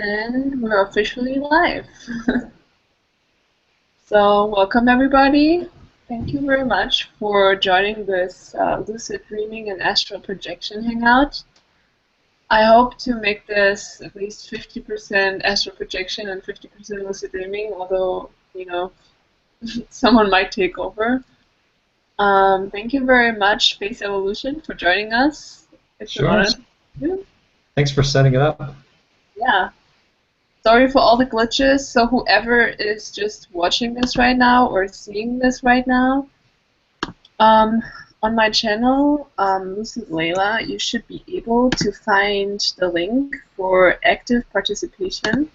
And we're officially live. So, welcome everybody. Thank you very much for joining this Lucid Dreaming and Astral Projection Hangout. I hope to make this at least 50% Astral Projection and 50% Lucid Dreaming, although, someone might take over. Thank you very much, Face Evolution, for joining us. It's an honor. Thanks for setting it up. Yeah. Sorry for all the glitches. So whoever is just watching this right now or seeing this right now, on my channel, Lucid Layla, you should be able to find the link for active participation.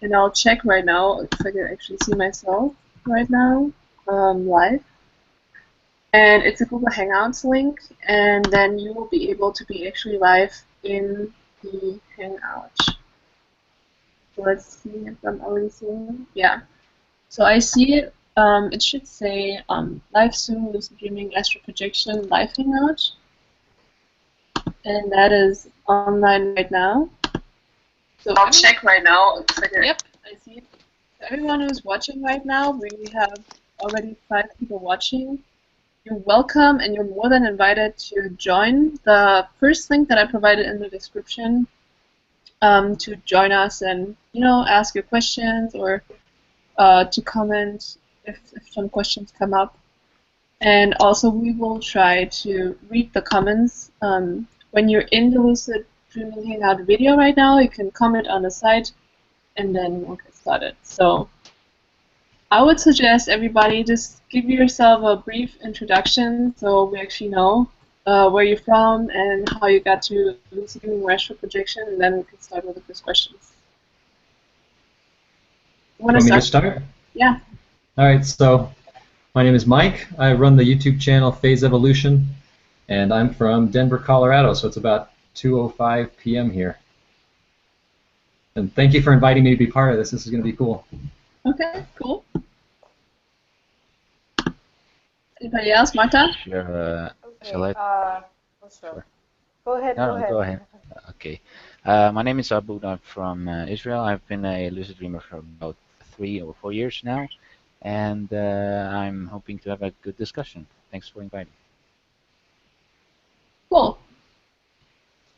And I'll check right now if I can actually see myself right now live. And it's a Google Hangouts link, and then you will be able to be actually live in the Hangout. So let's see if I'm already seeing it. Yeah. So I see it. It should say live soon, Lucid Dreaming, Astral Projection, live Hangout. And that is online right now. So I'll check right now. Yep, I see it. So everyone who's watching right now, we have already 5 people watching. You're welcome, and you're more than invited to join the first link that I provided in the description to join us and ask your questions or to comment if some questions come up. And also we will try to read the comments. When you're in the Lucid Dreaming Hangout video right now, you can comment on the site and then we'll get started. So I would suggest everybody just give yourself a brief introduction so we actually know where you're from and how you got to Lucid Dreaming Astral Projection, and then we can start with the first questions. Want me to start? Yeah. All right, so my name is Mike. I run the YouTube channel Phase Evolution, and I'm from Denver, Colorado, so it's about 2:05 p.m. here. And thank you for inviting me to be part of this. This is going to be cool. Okay, cool. Anybody else? Marta? Sure. Okay, Shall I? Sure. Go ahead. No, go ahead. Okay. My name is Abu. I'm from Israel. I've been a lucid dreamer for about 3 or 4 years now, and I'm hoping to have a good discussion. Thanks for inviting. Cool.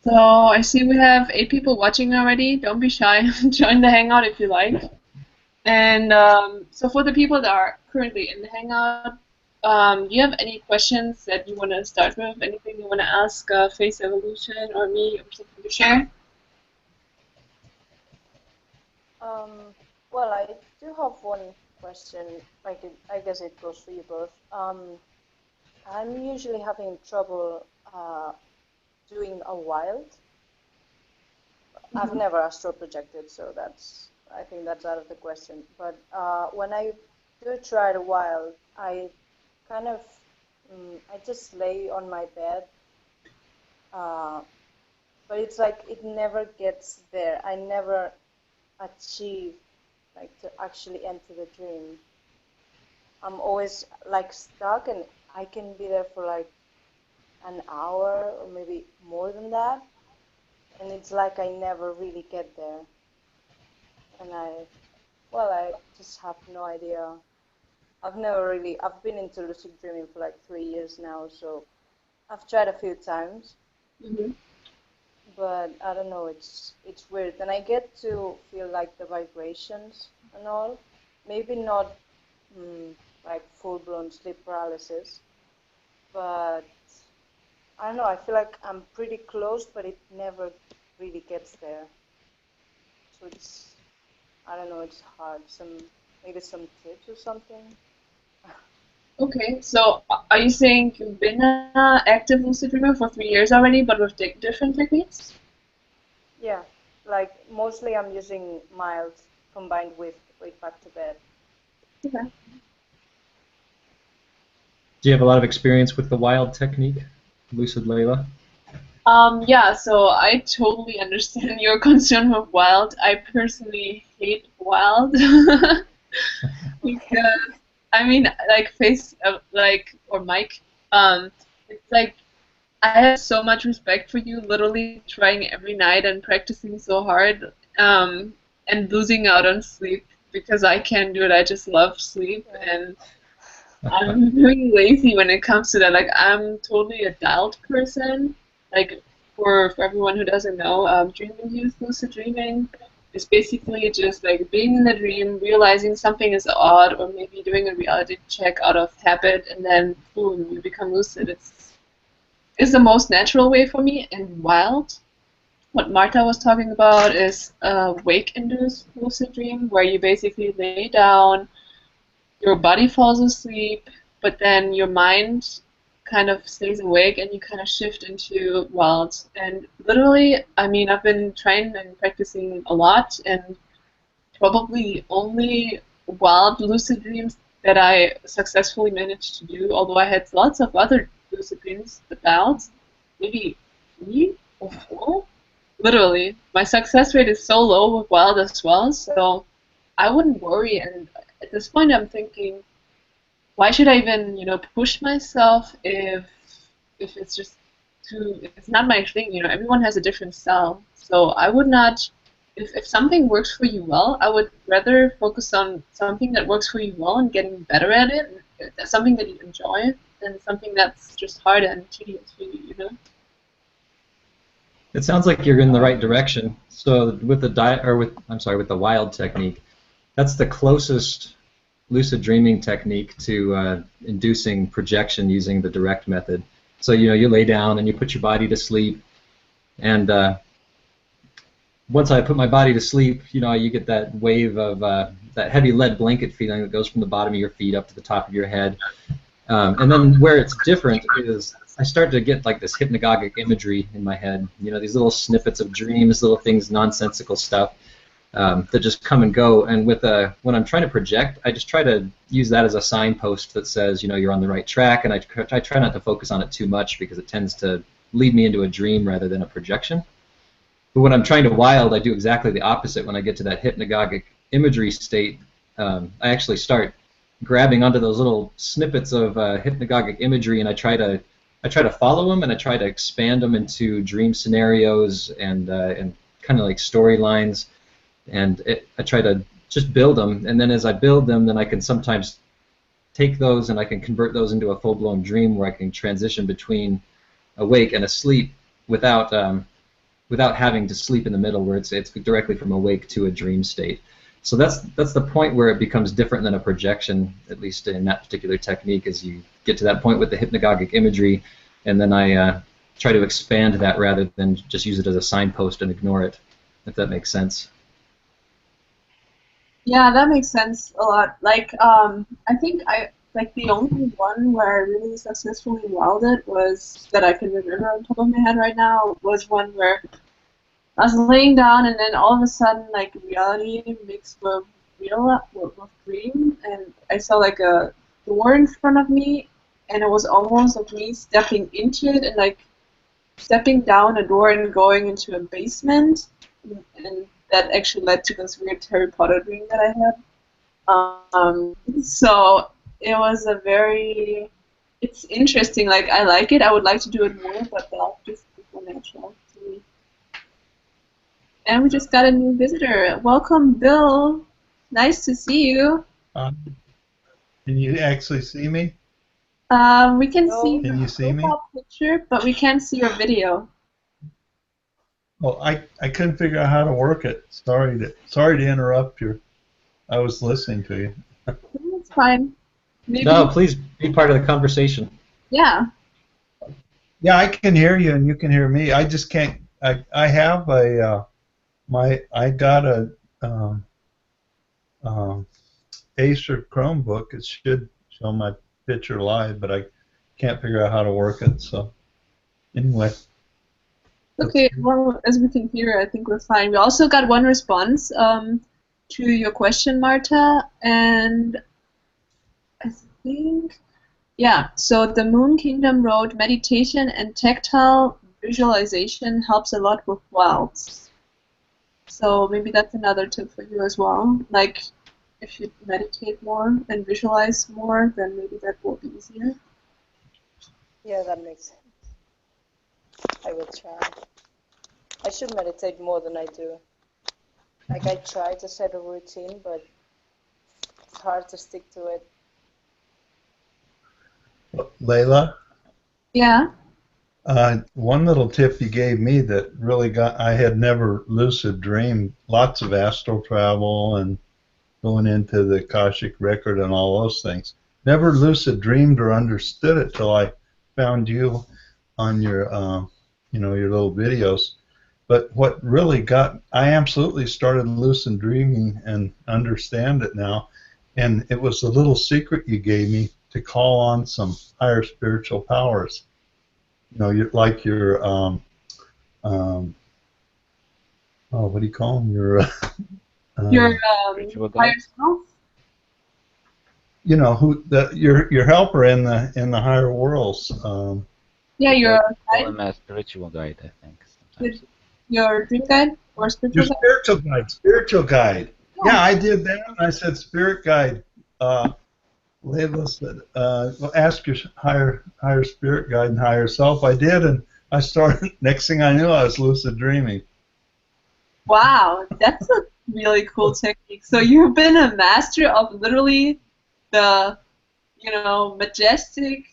So I see we have 8 people watching already. Don't be shy. Join the Hangout if you like. And so for the people that are currently in the Hangout, do you have any questions that you want to start with? Anything you want to ask Face Evolution or me or something to share? Well, I do have one question. I guess it goes for you both. I'm usually having trouble doing a wild. I've never astral projected, so I think that's out of the question. But when I do try the wild, I kind of I just lay on my bed, but it's like it never gets there. I never achieve to actually enter the dream. I'm always stuck, and I can be there for an hour or maybe more than that, and it's like I never really get there. And I just have no idea. I've been into lucid dreaming for 3 years now, so I've tried a few times. But I don't know, it's weird. And I get to feel the vibrations and all. Maybe not full-blown sleep paralysis, but I don't know, I feel like I'm pretty close, but it never really gets there. So I don't know, it's hard. Maybe some tips or something. Okay, so are you saying you've been an active lucid dreamer for 3 years already, but with different techniques? Yeah, mostly I'm using mild combined with wake back to bed. Okay. Do you have a lot of experience with the wild technique, Lucid Layla? Yeah, so I totally understand your concern with wild. I personally hate wild because I mean, Face, or Mike, it's I have so much respect for you, literally trying every night and practicing so hard. and losing out on sleep because I can't do it. I just love sleep, and I'm really lazy when it comes to that. Like, I'm totally a dialed person. Like, for everyone who doesn't know, dream-induced lucid dreaming is basically just like being in the dream, realizing something is odd, or maybe doing a reality check out of habit, and then boom, you become lucid. It's the most natural way for me and wild. What Marta was talking about is a wake-induced lucid dream, where you basically lay down, your body falls asleep, but then your mind kind of stays awake and you kind of shift into wild. And literally, I mean, I've been trying and practicing a lot, and probably only wild lucid dreams that I successfully managed to do, although I had lots of other lucid dreams, but wild, maybe 3 or 4. Literally, my success rate is so low with wild as well, so I wouldn't worry. And at this point, I'm thinking, why should I even, push myself if it's just too, it's not my thing. Everyone has a different style, so I would not. If something works for you well, I would rather focus on something that works for you well and getting better at it, something that you enjoy, than something that's just hard and tedious for you. It sounds like you're in the right direction. So with with the wild technique, that's the closest lucid dreaming technique to inducing projection using the direct method. So you lay down and you put your body to sleep, and once I put my body to sleep, you get that wave of that heavy lead blanket feeling that goes from the bottom of your feet up to the top of your head. And then where it's different is I start to get like this hypnagogic imagery in my head. These little snippets of dreams, little things, nonsensical stuff that just come and go. And when I'm trying to project, I just try to use that as a signpost that says, you're on the right track. And I try not to focus on it too much because it tends to lead me into a dream rather than a projection. But when I'm trying to wild, I do exactly the opposite. When I get to that hypnagogic imagery state, I actually start grabbing onto those little snippets of hypnagogic imagery, and I try to follow them, and I try to expand them into dream scenarios and kind of like storylines, and I try to just build them. And then as I build them, then I can sometimes take those and I can convert those into a full-blown dream where I can transition between awake and asleep without having to sleep in the middle, where it's directly from awake to a dream state. So that's the point where it becomes different than a projection, at least in that particular technique, as you get to that point with the hypnagogic imagery, and then I try to expand that rather than just use it as a signpost and ignore it, if that makes sense. Yeah, that makes sense a lot. Like, I think the only one where I really successfully wilded was, that I can remember on top of my head right now, was one where I was laying down, and then all of a sudden, like, reality mixed with dream, and I saw like a door in front of me, and it was almost like me stepping into it, and like stepping down a door and going into a basement, and that actually led to this weird Harry Potter dream that I had. So it was it's interesting. Like, I like it. I would like to do it more, but that just is natural to me. And we just got a new visitor. Welcome, Bill. Nice to see you. Can you actually see me? We can see Can your you see me? profile picture, but we can't see your video. Well, I couldn't figure out how to work it. Sorry to interrupt you. I was listening to you. It's fine. Maybe. No, please be part of the conversation. Yeah. Yeah, I can hear you and you can hear me. I just can't. I have I got a Acer Chromebook. It should show my picture live, but I can't figure out how to work it. So anyway. Okay, well, as we can hear, I think we're fine. We also got one response to your question, Marta, and I think, yeah, so the Moon Kingdom wrote, meditation and tactile visualization helps a lot with wilds. So maybe that's another tip for you as well. Like, if you meditate more and visualize more, then maybe that will be easier. Yeah, that makes sense. I will try. I should meditate more than I do. Like I try to set a routine, but it's hard to stick to it. Layla, Yeah. one little tip you gave me that really I had never lucid dreamed, lots of astral travel and going into the Akashic record and all those things. Never lucid dreamed or understood it till I found you on your, your little videos. But what really I absolutely started lucid dreaming and understand it now. And it was the little secret you gave me to call on some higher spiritual powers. Like your, what do you call them? Your Ritual higher guide? self? Your helper in the higher worlds. Yeah, They your call guide, him a spiritual guide, I think, sometimes. your dream guide or Your spiritual guide? spiritual guide. Spiritual guide. Yeah. Yeah, I did that. I said spirit guide. Layla said, well, ask your higher spirit guide and higher self. I did, and I started. Next thing I knew, I was lucid dreaming. Wow, that's a really cool technique. So you've been a master of literally the, majestic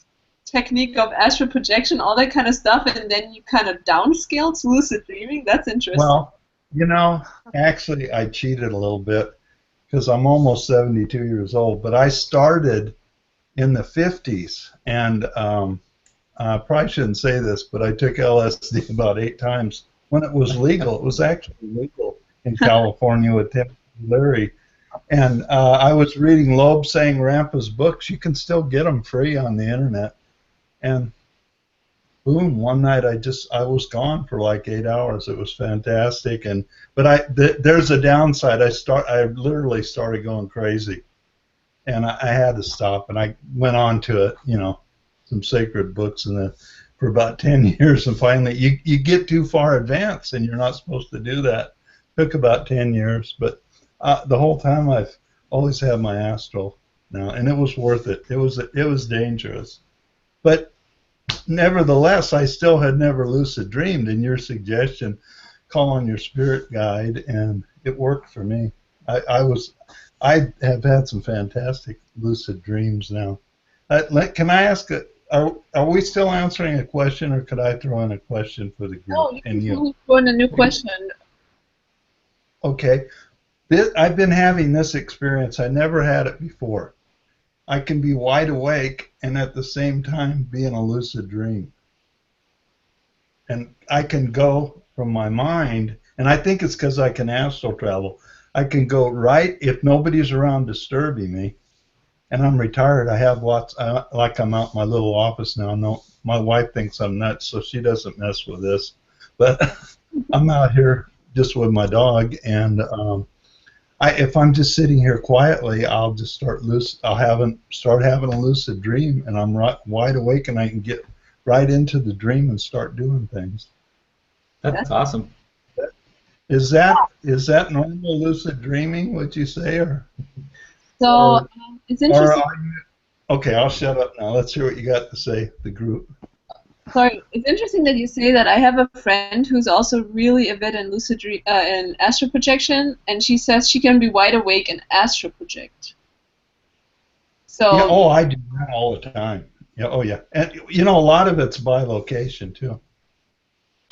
technique of astral projection, all that kind of stuff, and then you kind of downscale to lucid dreaming? That's interesting. Well, actually, I cheated a little bit because I'm almost 72 years old, but I started in the 50s, and I probably shouldn't say this, but I took LSD about 8 times when it was legal. It was actually legal in California with Tim Leary. And I was reading Loeb Sang Rampa's books. You can still get them free on the internet. And boom, one night I was gone for like 8 hours. It was fantastic. But there's a downside. I literally started going crazy, and I had to stop. And I went on to some sacred books, and then for about 10 years, and finally you get too far advanced, and you're not supposed to do that. Took about 10 years, but the whole time I've always had my astral now, and it was worth it. It was dangerous, but nevertheless, I still had never lucid dreamed. And your suggestion, call on your spirit guide, and it worked for me. I have had some fantastic lucid dreams now. Can I ask are we still answering a question, or could I throw in a question for the group? No, you can totally throw in a new question. Okay. I've been having this experience. I never had it before. I can be wide awake and at the same time be in a lucid dream. And I can go from my mind, and I think it's because I can astral travel. I can go right if nobody's around disturbing me. And I'm retired. I have lots. I'm out in my little office now. No, my wife thinks I'm nuts, so she doesn't mess with this. But I'm out here just with my dog, and if I'm just sitting here quietly, I'll just start having a lucid dream, and I'm wide awake, and I can get right into the dream and start doing things. That's awesome. Is that normal lucid dreaming? Would you say, or? So it's interesting. Okay, I'll shut up now. Let's hear what you got to say, the group. Sorry, it's interesting that you say that. I have a friend who's also really avid in lucid in astral projection, and she says she can be wide awake and astral project. So. Yeah, I do that all the time. Yeah, oh yeah, and a lot of it's by location too.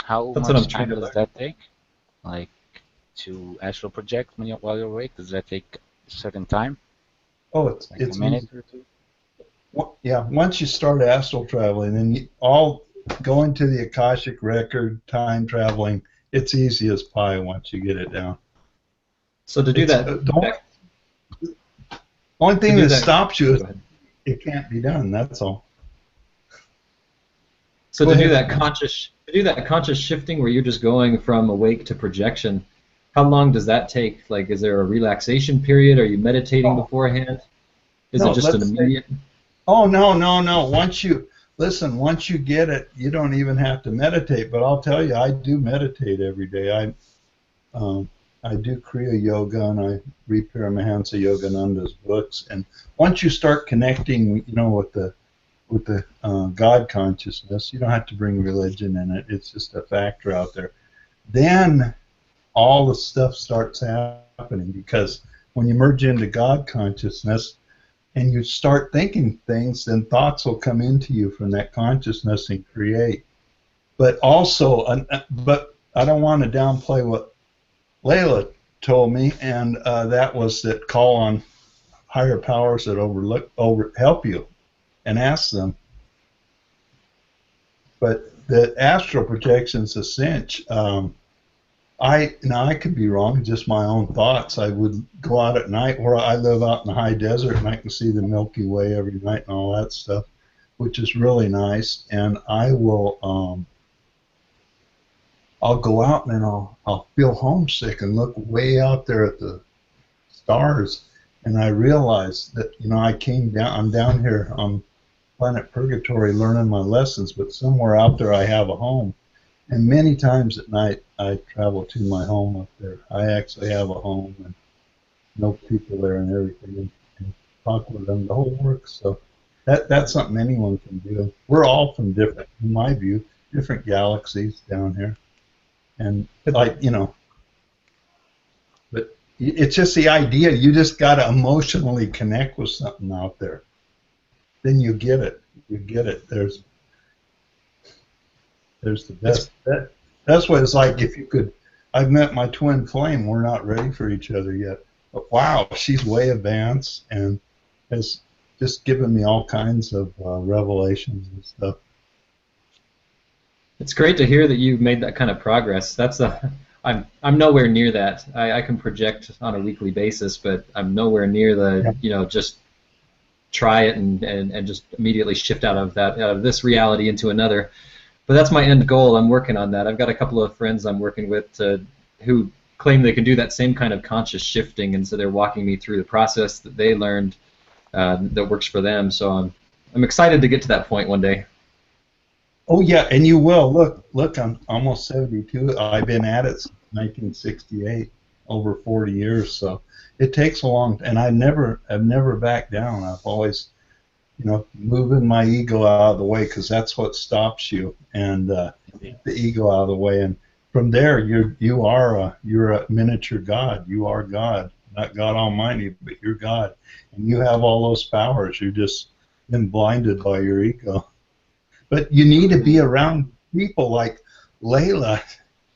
How much time does that take? Like to astral project while you're awake? Does that take a certain time? Oh, Like it's a minute or two? Yeah, once you start astral traveling, then all going to the Akashic record, time traveling, it's easy as pie once you get it down. So to do that, the only thing that stops you is it can't be done. That's all. So to do that conscious shifting where you're just going from awake to projection, how long does that take? Like, is there a relaxation period? Are you meditating beforehand? Is it just an immediate? Oh, no. Once you get it, you don't even have to meditate. But I'll tell you, I do meditate every day. I do Kriya Yoga, and I read Paramahansa Yogananda's books. And once you start connecting, with the God consciousness, you don't have to bring religion in it. It's just a factor out there. Then all the stuff starts happening, because when you merge into God consciousness and you start thinking things, then thoughts will come into you from that consciousness and create. But also, but I don't want to downplay what Layla told me, and that was that call on higher powers that help you, and ask them. But the astral projection's a cinch. I could be wrong, just my own thoughts. I would go out at night, where I live out in the high desert, and I can see the Milky Way every night and all that stuff, which is really nice. And I will, I'll go out and I'll feel homesick and look way out there at the stars, and I realize that, you know, I'm down here on planet Purgatory learning my lessons, but somewhere out there I have a home. And many times at night I travel to my home up there. I actually have a home and know people there and everything, and talk with them, the whole works. So that's something anyone can do. We're all from different, in my view, different galaxies down here. And like, you know, but it's just the idea. You just got to emotionally connect with something out there. Then you get it. You get it. There's the best. That's what it's like. If you could, I've met my twin flame. We're not ready for each other yet. But wow, she's way advanced and has just given me all kinds of revelations and stuff. It's great to hear that you've made that kind of progress. I'm nowhere near that. I can project on a weekly basis, but I'm nowhere near the, you know, just try it and just immediately shift out of this reality into another. But that's my end goal. I'm working on that. I've got a couple of friends I'm working with who claim they can do that same kind of conscious shifting, and so they're walking me through the process that they learned that works for them. So I'm excited to get to that point one day. Oh yeah, and you will. Look, I'm almost 72. I've been at it since 1968, over 40 years. So it takes a long, and I've never backed down. I've always, you know, moving my ego out of the way, because that's what stops you, and the ego out of the way, and from there you're a miniature God. You are God, not God Almighty, but you're God, and you have all those powers. You've just been blinded by your ego. But you need to be around people like Layla,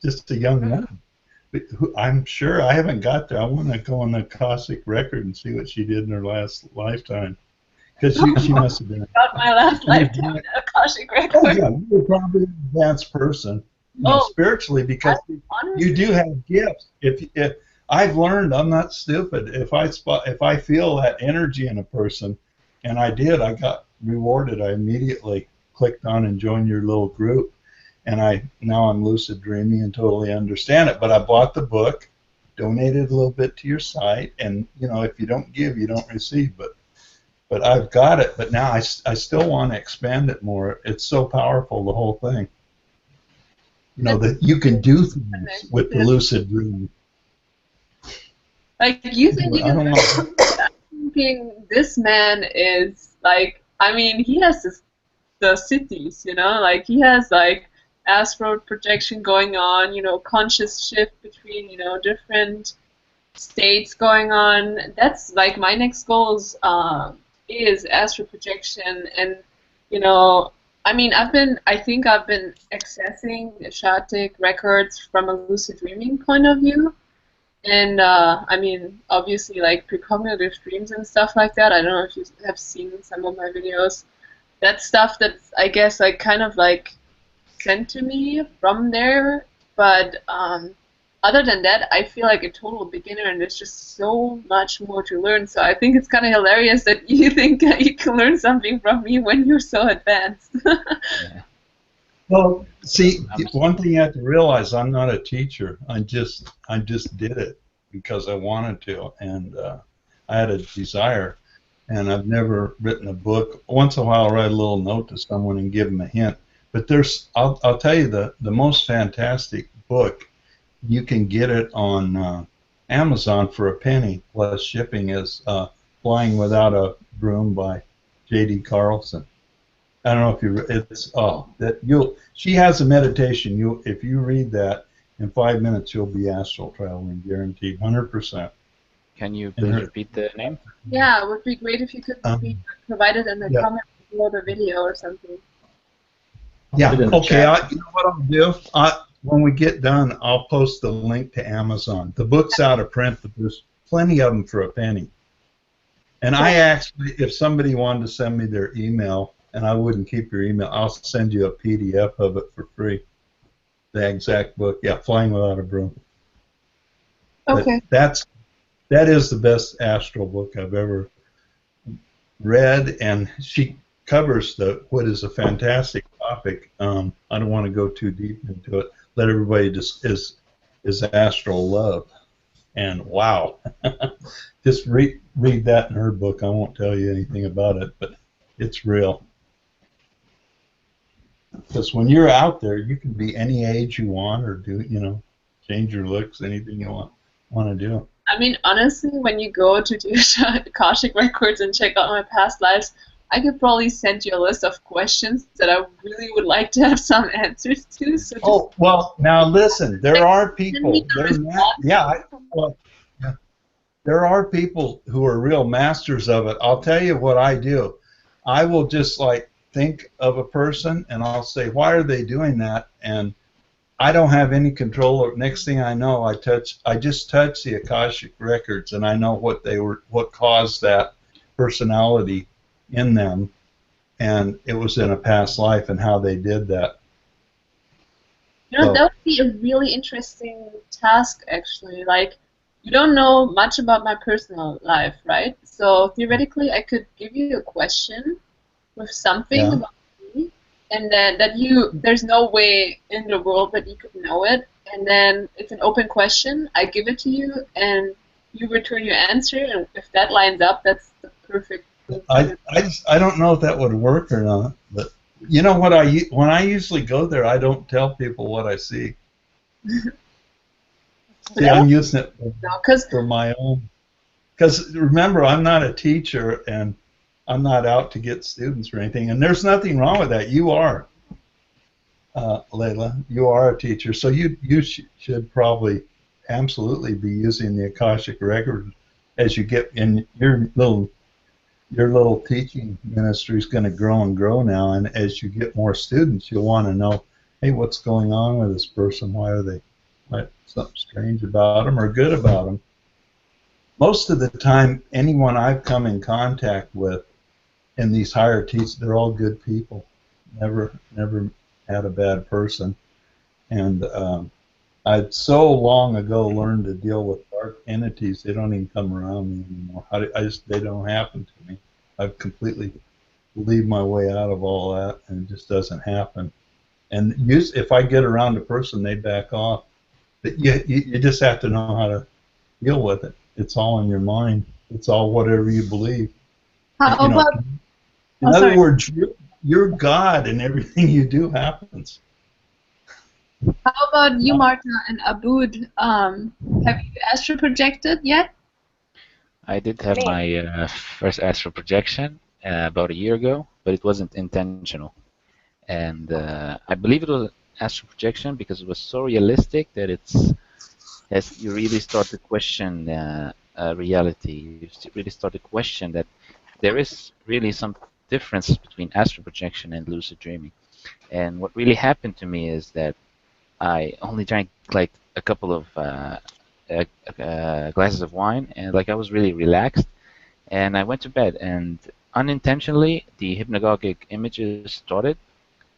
just a young woman. But I'm sure I haven't got there. I want to go on the Cossack record and see what she did in her last lifetime. Because she must have been. Got my last lifetime Akashic record. Oh yeah, you're probably an advanced person, you know, spiritually, because you do have gifts. If I've learned, I'm not stupid. If I feel that energy in a person, and I did, I got rewarded. I immediately clicked on and joined your little group, and now I'm lucid dreaming and totally understand it. But I bought the book, donated a little bit to your site, and you know, if you don't give, you don't receive. But I've got it. But now I still want to expand it more. It's so powerful, the whole thing. You know, that you can do things with the lucid dreaming. Like, you think you can? I'm thinking this man is like, I mean, he has the cities, you know, like he has like astral projection going on, you know, conscious shift between, you know, different states going on. That's like my next goals is astral projection, and you know, I mean, I think I've been accessing Shattuck records from a lucid dreaming point of view, and I mean, obviously like precognitive dreams and stuff like that. I don't know if you have seen some of my videos. That's stuff that's, I guess, like kind of like sent to me from there, but other than that, I feel like a total beginner, and there's just so much more to learn. So I think it's kind of hilarious that you think you can learn something from me when you're so advanced. Yeah. Well, see, one thing you have to realize, I'm not a teacher. I just did it because I wanted to, and I had a desire. And I've never written a book. Once in a while, I'll write a little note to someone and give them a hint. But I'll tell you, the most fantastic book, you can get it on Amazon for a penny plus shipping, is Flying Without a Broom by J.D. Carlson. I don't know if she has a meditation. If you read that, In 5 minutes, you'll be astral traveling, guaranteed, 100%. Can you And please her, repeat the name? Yeah, it would be great if you could provide it in the yeah, comment below the video or something. yeah. Put it in the Okay, chat. you know what I'll do? When we get done, I'll post the link to Amazon. The book's out of print, but there's plenty of them for a penny. And I actually, if somebody wanted to send me their email, and I wouldn't keep your email, I'll send you a PDF of it for free. The exact book, yeah, Flying Without a Broom. Okay. But that is the best astral book I've ever read, and she covers what is a fantastic topic. I don't want to go too deep into it. Let everybody just is astral love, and wow, just read that in her book. I won't tell you anything about it, but it's real. Because when you're out there, you can be any age you want, or change your looks, anything you want to do. I mean, honestly, when you go to do Akashic records and check out my past lives, I could probably send you a list of questions that I really would like to have some answers to. So Oh, well, now listen, there are people, yeah, there are people who are real masters of it. I'll tell you what I do. I will just like think of a person and I'll say, why are they doing that? And I don't have any control over. Next thing I know, I just touch the Akashic records and I know what caused that personality in them, and it was in a past life and how they did that. You know, that would be a really interesting task, actually. Like, you don't know much about my personal life, right? So theoretically, I could give you a question with something about me, and then there's no way in the world that you could know it. And then it's an open question. I give it to you, and you return your answer. And if that lines up, that's the perfect. I don't know if that would work or not, but you know what when I usually go there, I don't tell people what I see. See, I'm using it for my own. Because remember, I'm not a teacher, and I'm not out to get students or anything. And there's nothing wrong with that. You are, Layla. You are a teacher, so you should probably absolutely be using the Akashic record as you get in your little teaching ministry is going to grow and grow now, and as you get more students, you'll want to know, hey, what's going on with this person? Why are they, something strange about them or good about them? Most of the time, anyone I've come in contact with in these higher teachers, they're all good people. Never had a bad person. And I'd so long ago learned to deal with dark entities, they don't even come around me anymore. They don't happen to me. I've completely believed my way out of all that, and it just doesn't happen. And if I get around a person, they back off. But you just have to know how to deal with it. It's all in your mind. It's all whatever you believe. How about? In other words, you're God, and everything you do happens. How about you, Marta and Aboud? Have you astral projected yet? I did have my first astral projection about a year ago, but it wasn't intentional. And I believe it was astral projection because it was so realistic that you really start to question reality. You really start to question that there is really some differences between astral projection and lucid dreaming. And what really happened to me is that I only drank like a couple of glasses of wine, and like I was really relaxed, and I went to bed, and unintentionally the hypnagogic images started,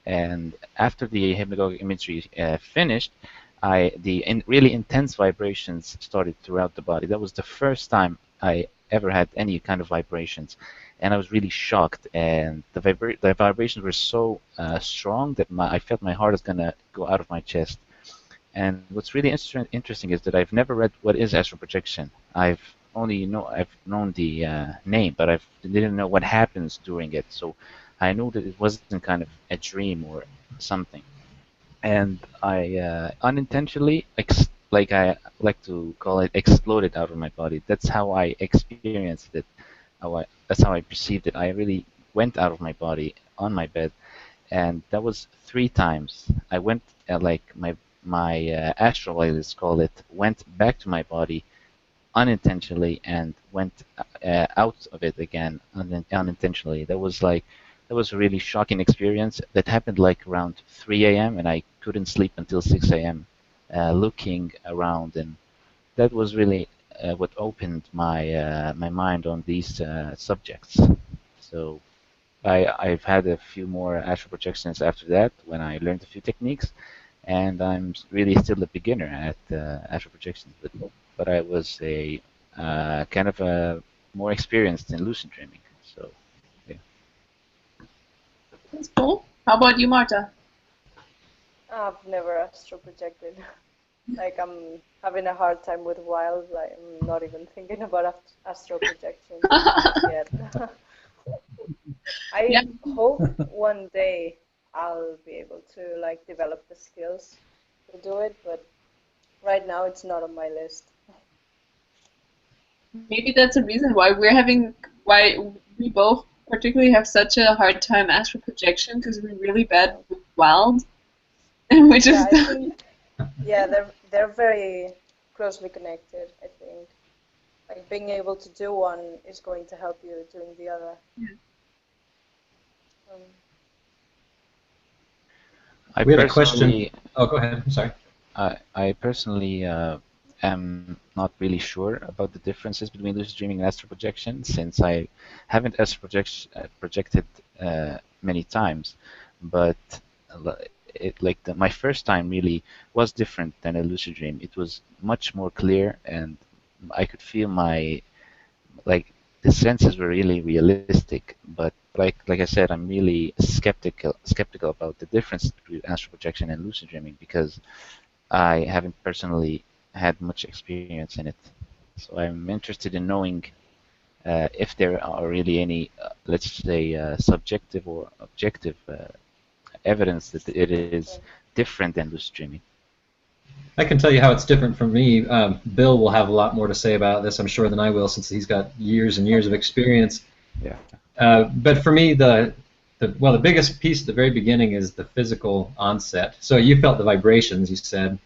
and after the hypnagogic imagery finished, really intense vibrations started throughout the body. That was the first time I ever had any kind of vibrations, and I was really shocked. And the vibrations were so strong that I felt my heart is gonna go out of my chest. And what's really interesting is that I've never read what is astral projection. I've known the name, but I didn't know what happens during it. So I knew that it wasn't kind of a dream or something. And I unintentionally, like I like to call it, exploded out of my body. That's how I experienced it. That's how I perceived it. I really went out of my body on my bed, and that was 3 times. I went like my astral, let's call it, went back to my body unintentionally and went out of it again unintentionally. That was a really shocking experience. That happened like around 3 a.m. and I couldn't sleep until 6 a.m. Looking around, and that was really what opened my mind on these subjects. So I've had a few more astral projections after that when I learned a few techniques, and I'm really still a beginner at astral projections, but I was a kind of a more experienced in lucid dreaming. So yeah. That's cool. How about you, Marta? I've never astral projected. Like I'm having a hard time with wild. Like I'm not even thinking about astral projection yet. Yeah. I hope one day I'll be able to like develop the skills to do it, but right now it's not on my list. Maybe that's a reason why we both particularly have such a hard time astral projection because we're really bad with wild, and we Yeah, just I think they're very closely connected, I think. Like being able to do one is going to help you doing the other. Um, I We had a question. personally Oh, go ahead. I'm sorry. I personally am not really sure about the differences between lucid dreaming and astral projection, since I haven't projected many times. But my first time really was different than a lucid dream. It was much more clear, and I could feel my like the senses were really realistic. But like I said, I'm really skeptical about the difference between astral projection and lucid dreaming because I haven't personally had much experience in it. So I'm interested in knowing if there are really any, let's say, subjective or objective evidence that it is okay. different than lucid dreaming. I can tell you how it's different from me. Bill will have a lot more to say about this, I'm sure, than I will, since he's got years and years of experience. Yeah. But for me, the biggest piece at the very beginning is the physical onset. So you felt the vibrations, you said,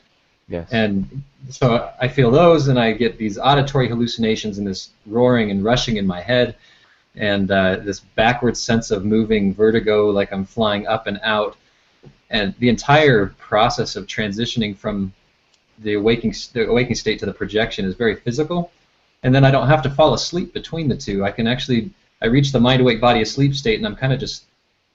Yes. and so I feel those, and I get these auditory hallucinations and this roaring and rushing in my head, and this backward sense of moving vertigo, like I'm flying up and out, and the entire process of transitioning from the awaking state to the projection is very physical, and then I don't have to fall asleep between the two. I reach the mind awake body asleep state, and I'm kind of just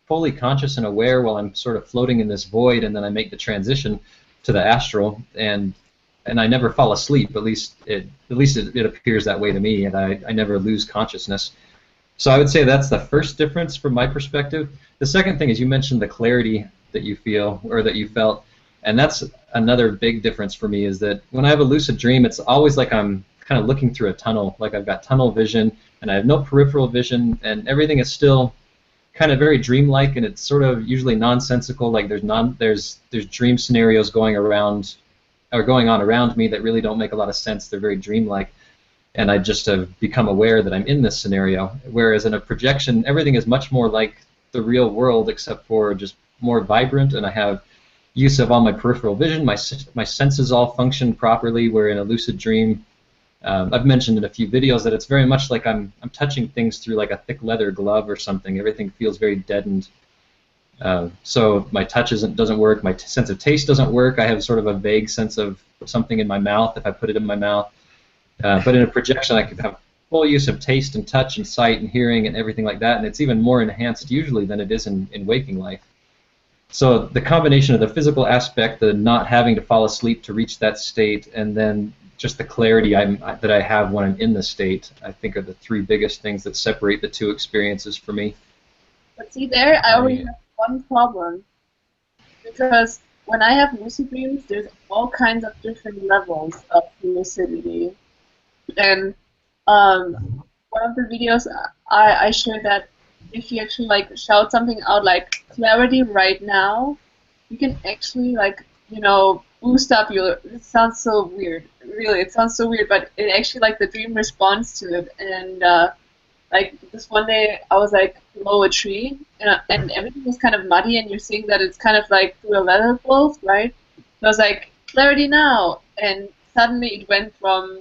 fully conscious and aware while I'm sort of floating in this void, and then I make the transition to the astral, and I never fall asleep. At least it appears that way to me, and I never lose consciousness. So I would say that's the first difference from my perspective. The second thing is you mentioned the clarity that you feel or that you felt, and that's another big difference for me is that when I have a lucid dream, it's always like I'm kind of looking through a tunnel, like I've got tunnel vision, and I have no peripheral vision, and everything is still kind of very dreamlike, and it's sort of usually nonsensical. Like there's dream scenarios going on around me that really don't make a lot of sense. They're very dreamlike, and I just have become aware that I'm in this scenario. Whereas in a projection, everything is much more like the real world, except for just more vibrant, and I have use of all my peripheral vision. My senses all function properly. Where in a lucid dream, I've mentioned in a few videos that it's very much like I'm touching things through like a thick leather glove or something. Everything feels very deadened. So my touch doesn't work. My sense of taste doesn't work. I have sort of a vague sense of something in my mouth if I put it in my mouth. But in a projection, I could have full use of taste and touch and sight and hearing and everything like that, and it's even more enhanced usually than it is in waking life. So the combination of the physical aspect, the not having to fall asleep to reach that state, and then just the clarity that I have when I'm in the state, I think are the three biggest things that separate the two experiences for me. But see there, I only have one problem. Because when I have lucid dreams, there's all kinds of different levels of lucidity. And one of the videos I shared that if you actually like shout something out like clarity right now, you can actually like, boost up your, it sounds so weird. Really, it sounds so weird, but it actually like the dream responds to it. And like this one day I was like below a tree and everything was kind of muddy, and you're seeing that it's kind of like through a leather glove, right? I was like, clarity now, and suddenly it went from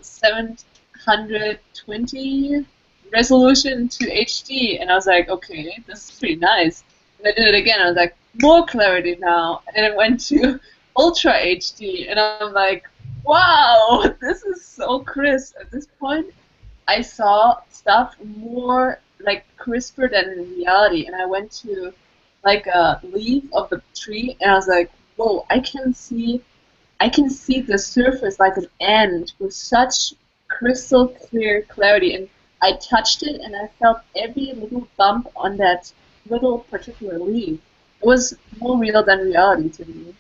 720 resolution to HD, and I was like, okay, this is pretty nice. And I did it again. I was like, more clarity now, and it went to Ultra HD, and I'm like, wow, this is so crisp. At this point, I saw stuff more like crisper than in reality, and I went to like a leaf of the tree, and I was like, whoa, I can see the surface like an ant with such crystal clear clarity, and I touched it and I felt every little bump on that little particular leaf. It was more real than reality to me.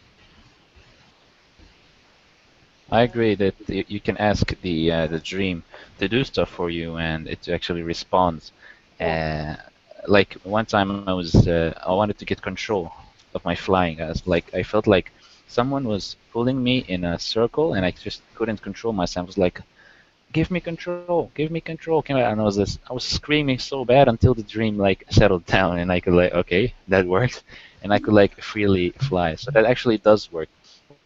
I agree that you can ask the dream to do stuff for you, and it actually responds. Uh, like one time I wanted to get control of my flying. I felt like someone was pulling me in a circle, and I just couldn't control myself. I was like, "Give me control! Give me control!" And I was screaming so bad until the dream like settled down, and I could like, okay, that worked, and I could like freely fly. So that actually does work,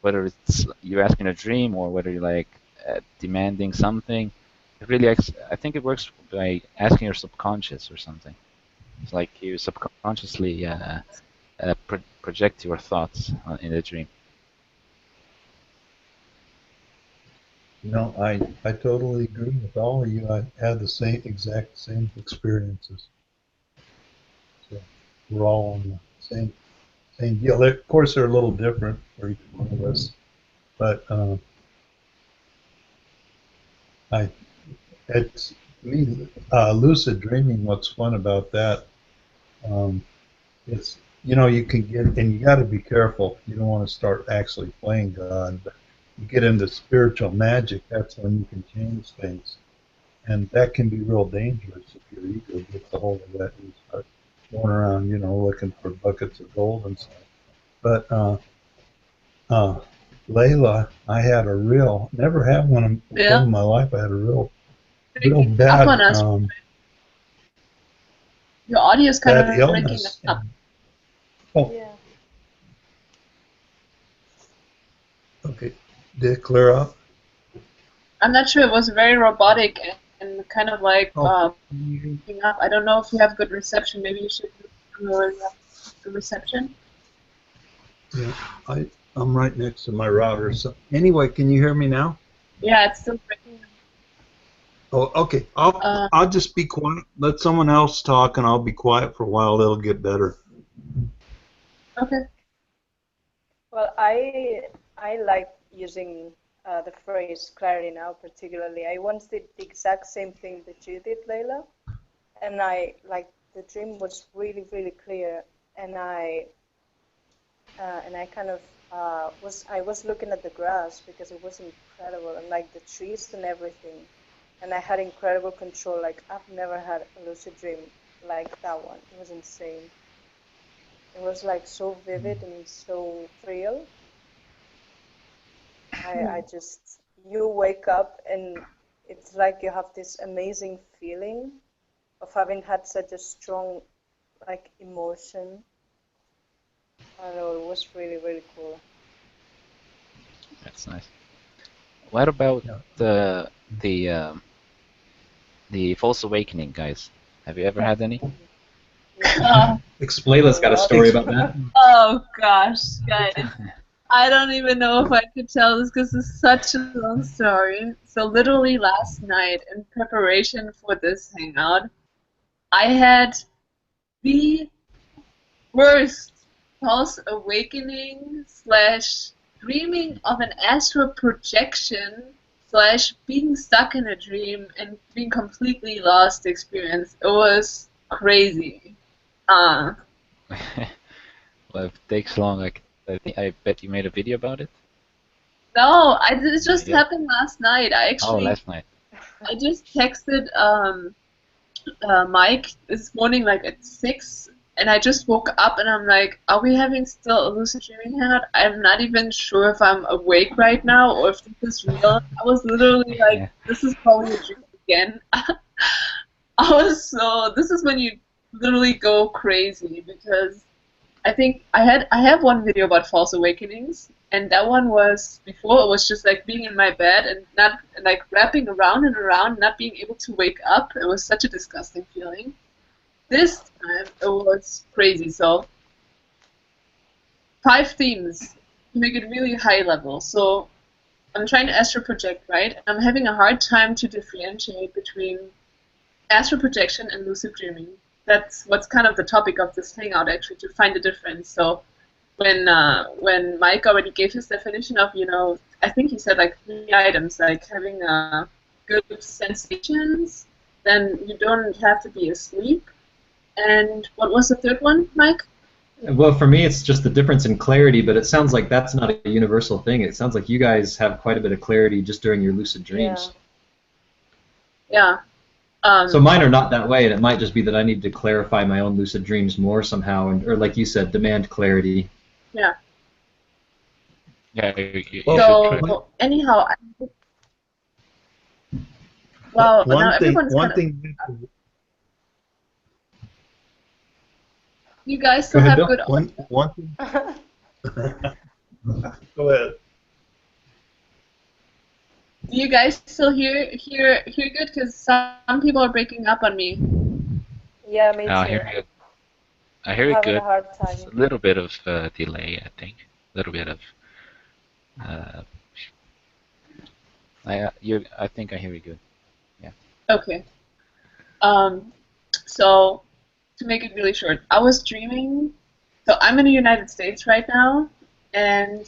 whether it's you're asking a dream or whether you're like demanding something. It really, I think it works by asking your subconscious or something. It's like you subconsciously project your thoughts in the dream. I totally agree with all of you. I had the exact same experiences. So we're all on the same deal. Of course, they're a little different for each one of us, but it's me, lucid dreaming. What's fun about that? It's you can get, and you got to be careful. You don't want to start actually playing God, but you get into spiritual magic. That's when you can change things, and that can be real dangerous if your ego gets a hold of that and you start going around, looking for buckets of gold and stuff. But Layla, I had a real, never had one Yeah. in my life. I had a real Breaking bad up on us. Your audio is kind bad of breaking illness. up. Oh, Yeah. okay. Did it clear up? I'm not sure. It was very robotic and kind of like Oh. breaking up. I don't know if you have good reception. Maybe you should lower the reception. Yeah, I'm right next to my router. So anyway, can you hear me now? Yeah, it's still breaking up. Oh, okay. I'll just be quiet. Let someone else talk, and I'll be quiet for a while. It'll get better. Okay. Well, I like using the phrase clarity now particularly. I once did the exact same thing that you did, Layla, and the dream was really, really clear, and I kind of I was looking at the grass because it was incredible, and like the trees and everything, and I had incredible control. Like I've never had a lucid dream like that one. It was insane. It was like so vivid and so real. I just, you wake up and it's like you have this amazing feeling of having had such a strong like emotion. I don't know, it was really, really cool. That's nice. What about the false awakening, guys? Have you ever had any? Layla's got a story about that. Oh gosh, guys. I don't even know if I could tell this because it's such a long story. So literally last night, in preparation for this hangout, I had the worst false awakening / dreaming of an astral projection / being stuck in a dream and being completely lost experience. It was crazy. Well, if it takes long, I bet you made a video about it. No, it just happened last night. Last night. I just texted Mike this morning like at 6, and I just woke up and I'm like, are we having still a lucid dreaming hangout? I'm not even sure if I'm awake right now or if this is real. I was literally like, this is probably a dream again. This is when you literally go crazy because I think I have one video about false awakenings, And that one was, before it was just like being in my bed and not, like, wrapping around and around, not being able to wake up. It was such a disgusting feeling. This time it was crazy. So 5 themes to make it really high level. So I'm trying to astral project, right? And I'm having a hard time to differentiate between astral projection and lucid dreaming. That's what's kind of the topic of this hangout, actually, to find the difference. So when Mike already gave his definition of, I think he said like 3 items, like having good sensations, then you don't have to be asleep. And what was the third one, Mike? Well, for me, it's just the difference in clarity, but it sounds like that's not a universal thing. It sounds like you guys have quite a bit of clarity just during your lucid dreams. Yeah. So mine are not that way, and it might just be that I need to clarify my own lucid dreams more somehow, or like you said, demand clarity. Yeah. Yeah. So anyhow, well, now everyone's one kind of. thing. You guys still have good. One thing. Go ahead. Do you guys still hear good? Because some people are breaking up on me. Yeah, me too. I hear you. I hear it Having good. a hard time. It's a little bit of delay, I think. A little bit of. I think I hear you good. Yeah. Okay. So to make it really short, I was dreaming. So I'm in the United States right now, and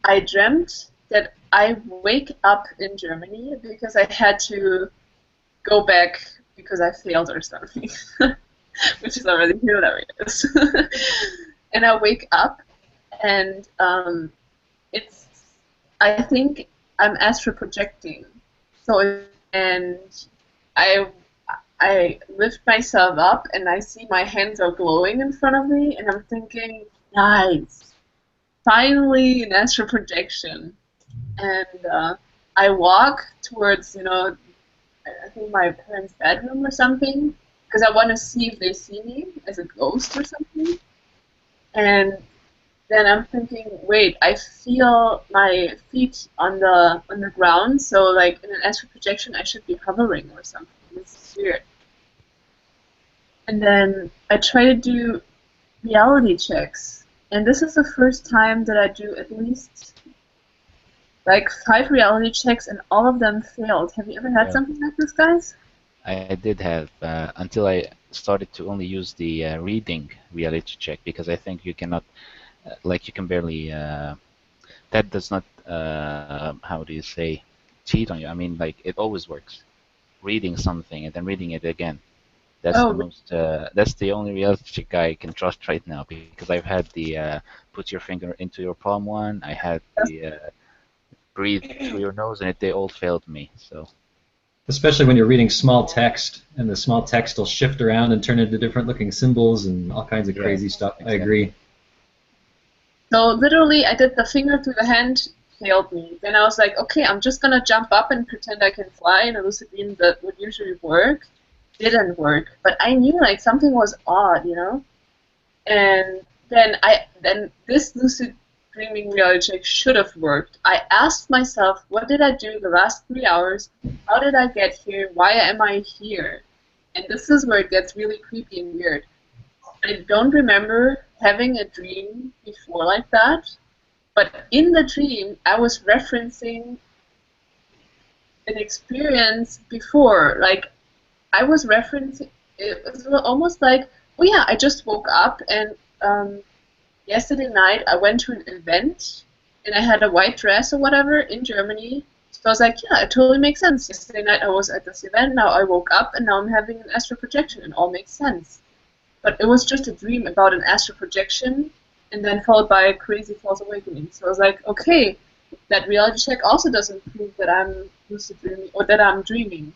I dreamt that I wake up in Germany because I had to go back because I failed or something, which is already hilarious. And I wake up, and I think I'm astral projecting. So, and I lift myself up, and I see my hands are glowing in front of me, and I'm thinking, nice, finally an astral projection. And I walk towards, I think my parents' bedroom or something, because I want to see if they see me as a ghost or something. And then I'm thinking, wait, I feel my feet on the ground, so like in an astral projection, I should be hovering or something. This is weird. And then I try to do reality checks, and this is the first time that I do at least like 5 reality checks, and all of them failed. Have you ever had something like this, guys? I did have until I started to only use the reading reality check, because I think you cannot, like, you can barely. That does not. How do you say? Cheat on you. I mean, like, it always works. Reading something and then reading it again. That's the most. That's the only reality check I can trust right now, because I've had the put your finger into your palm one. I had the breathe through your nose, and they all failed me. So. Especially when you're reading small text, and the small text will shift around and turn into different looking symbols and all kinds of crazy stuff. Exactly. I agree. So literally, I did the finger through the hand, failed me. Then I was like, okay, I'm just gonna jump up and pretend I can fly in a lucid dream that would usually work. Didn't work, but I knew like something was odd, And then this lucid dreaming reality check should have worked. I asked myself, what did I do the last 3 hours? How did I get here? Why am I here? And this is where it gets really creepy and weird. I don't remember having a dream before like that, but in the dream, I was referencing an experience before. Like, I was referencing, it was almost like, oh yeah, I just woke up, and yesterday night I went to an event, and I had a white dress or whatever in Germany. So I was like, yeah, it totally makes sense. Yesterday night I was at this event, now I woke up, and now I'm having an astral projection. It all makes sense. But it was just a dream about an astral projection, and then followed by a crazy false awakening. So I was like, okay, that reality check also doesn't prove that I'm lucid dreaming or that I'm dreaming.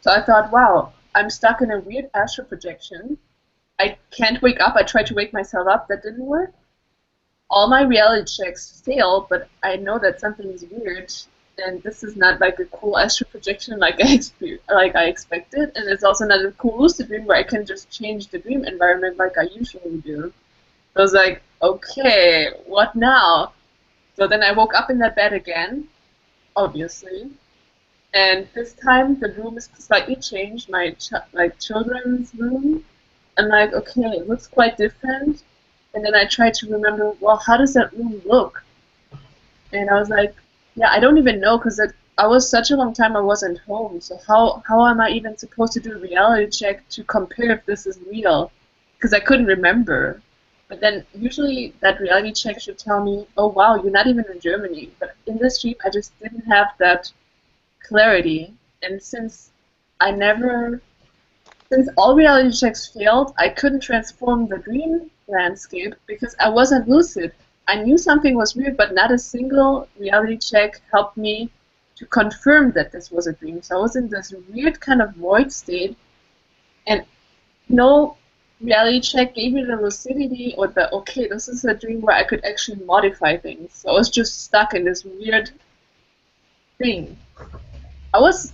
So I thought, wow, I'm stuck in a weird astral projection. I can't wake up. I tried to wake myself up. That didn't work. All my reality checks failed, but I know that something is weird, and this is not like a cool astral projection like I expected, and it's also not a cool lucid dream where I can just change the dream environment like I usually do. So I was like, okay, what now? So then I woke up in that bed again, obviously, and this time the room is slightly changed, my children's room. I'm like, okay, it looks quite different. And then I tried to remember, well, how does that room look? And I was like, yeah, I don't even know because I was such a long time I wasn't home. So how am I even supposed to do a reality check to compare if this is real? Because I couldn't remember. But then usually that reality check should tell me, oh wow, you're not even in Germany. But in this dream, I just didn't have that clarity. And I never, since all reality checks failed, I couldn't transform the dream landscape because I wasn't lucid. I knew something was weird, but not a single reality check helped me to confirm that this was a dream. So I was in this weird kind of void state, and no reality check gave me the lucidity or the, okay, this is a dream where I could actually modify things. So I was just stuck in this weird thing. I was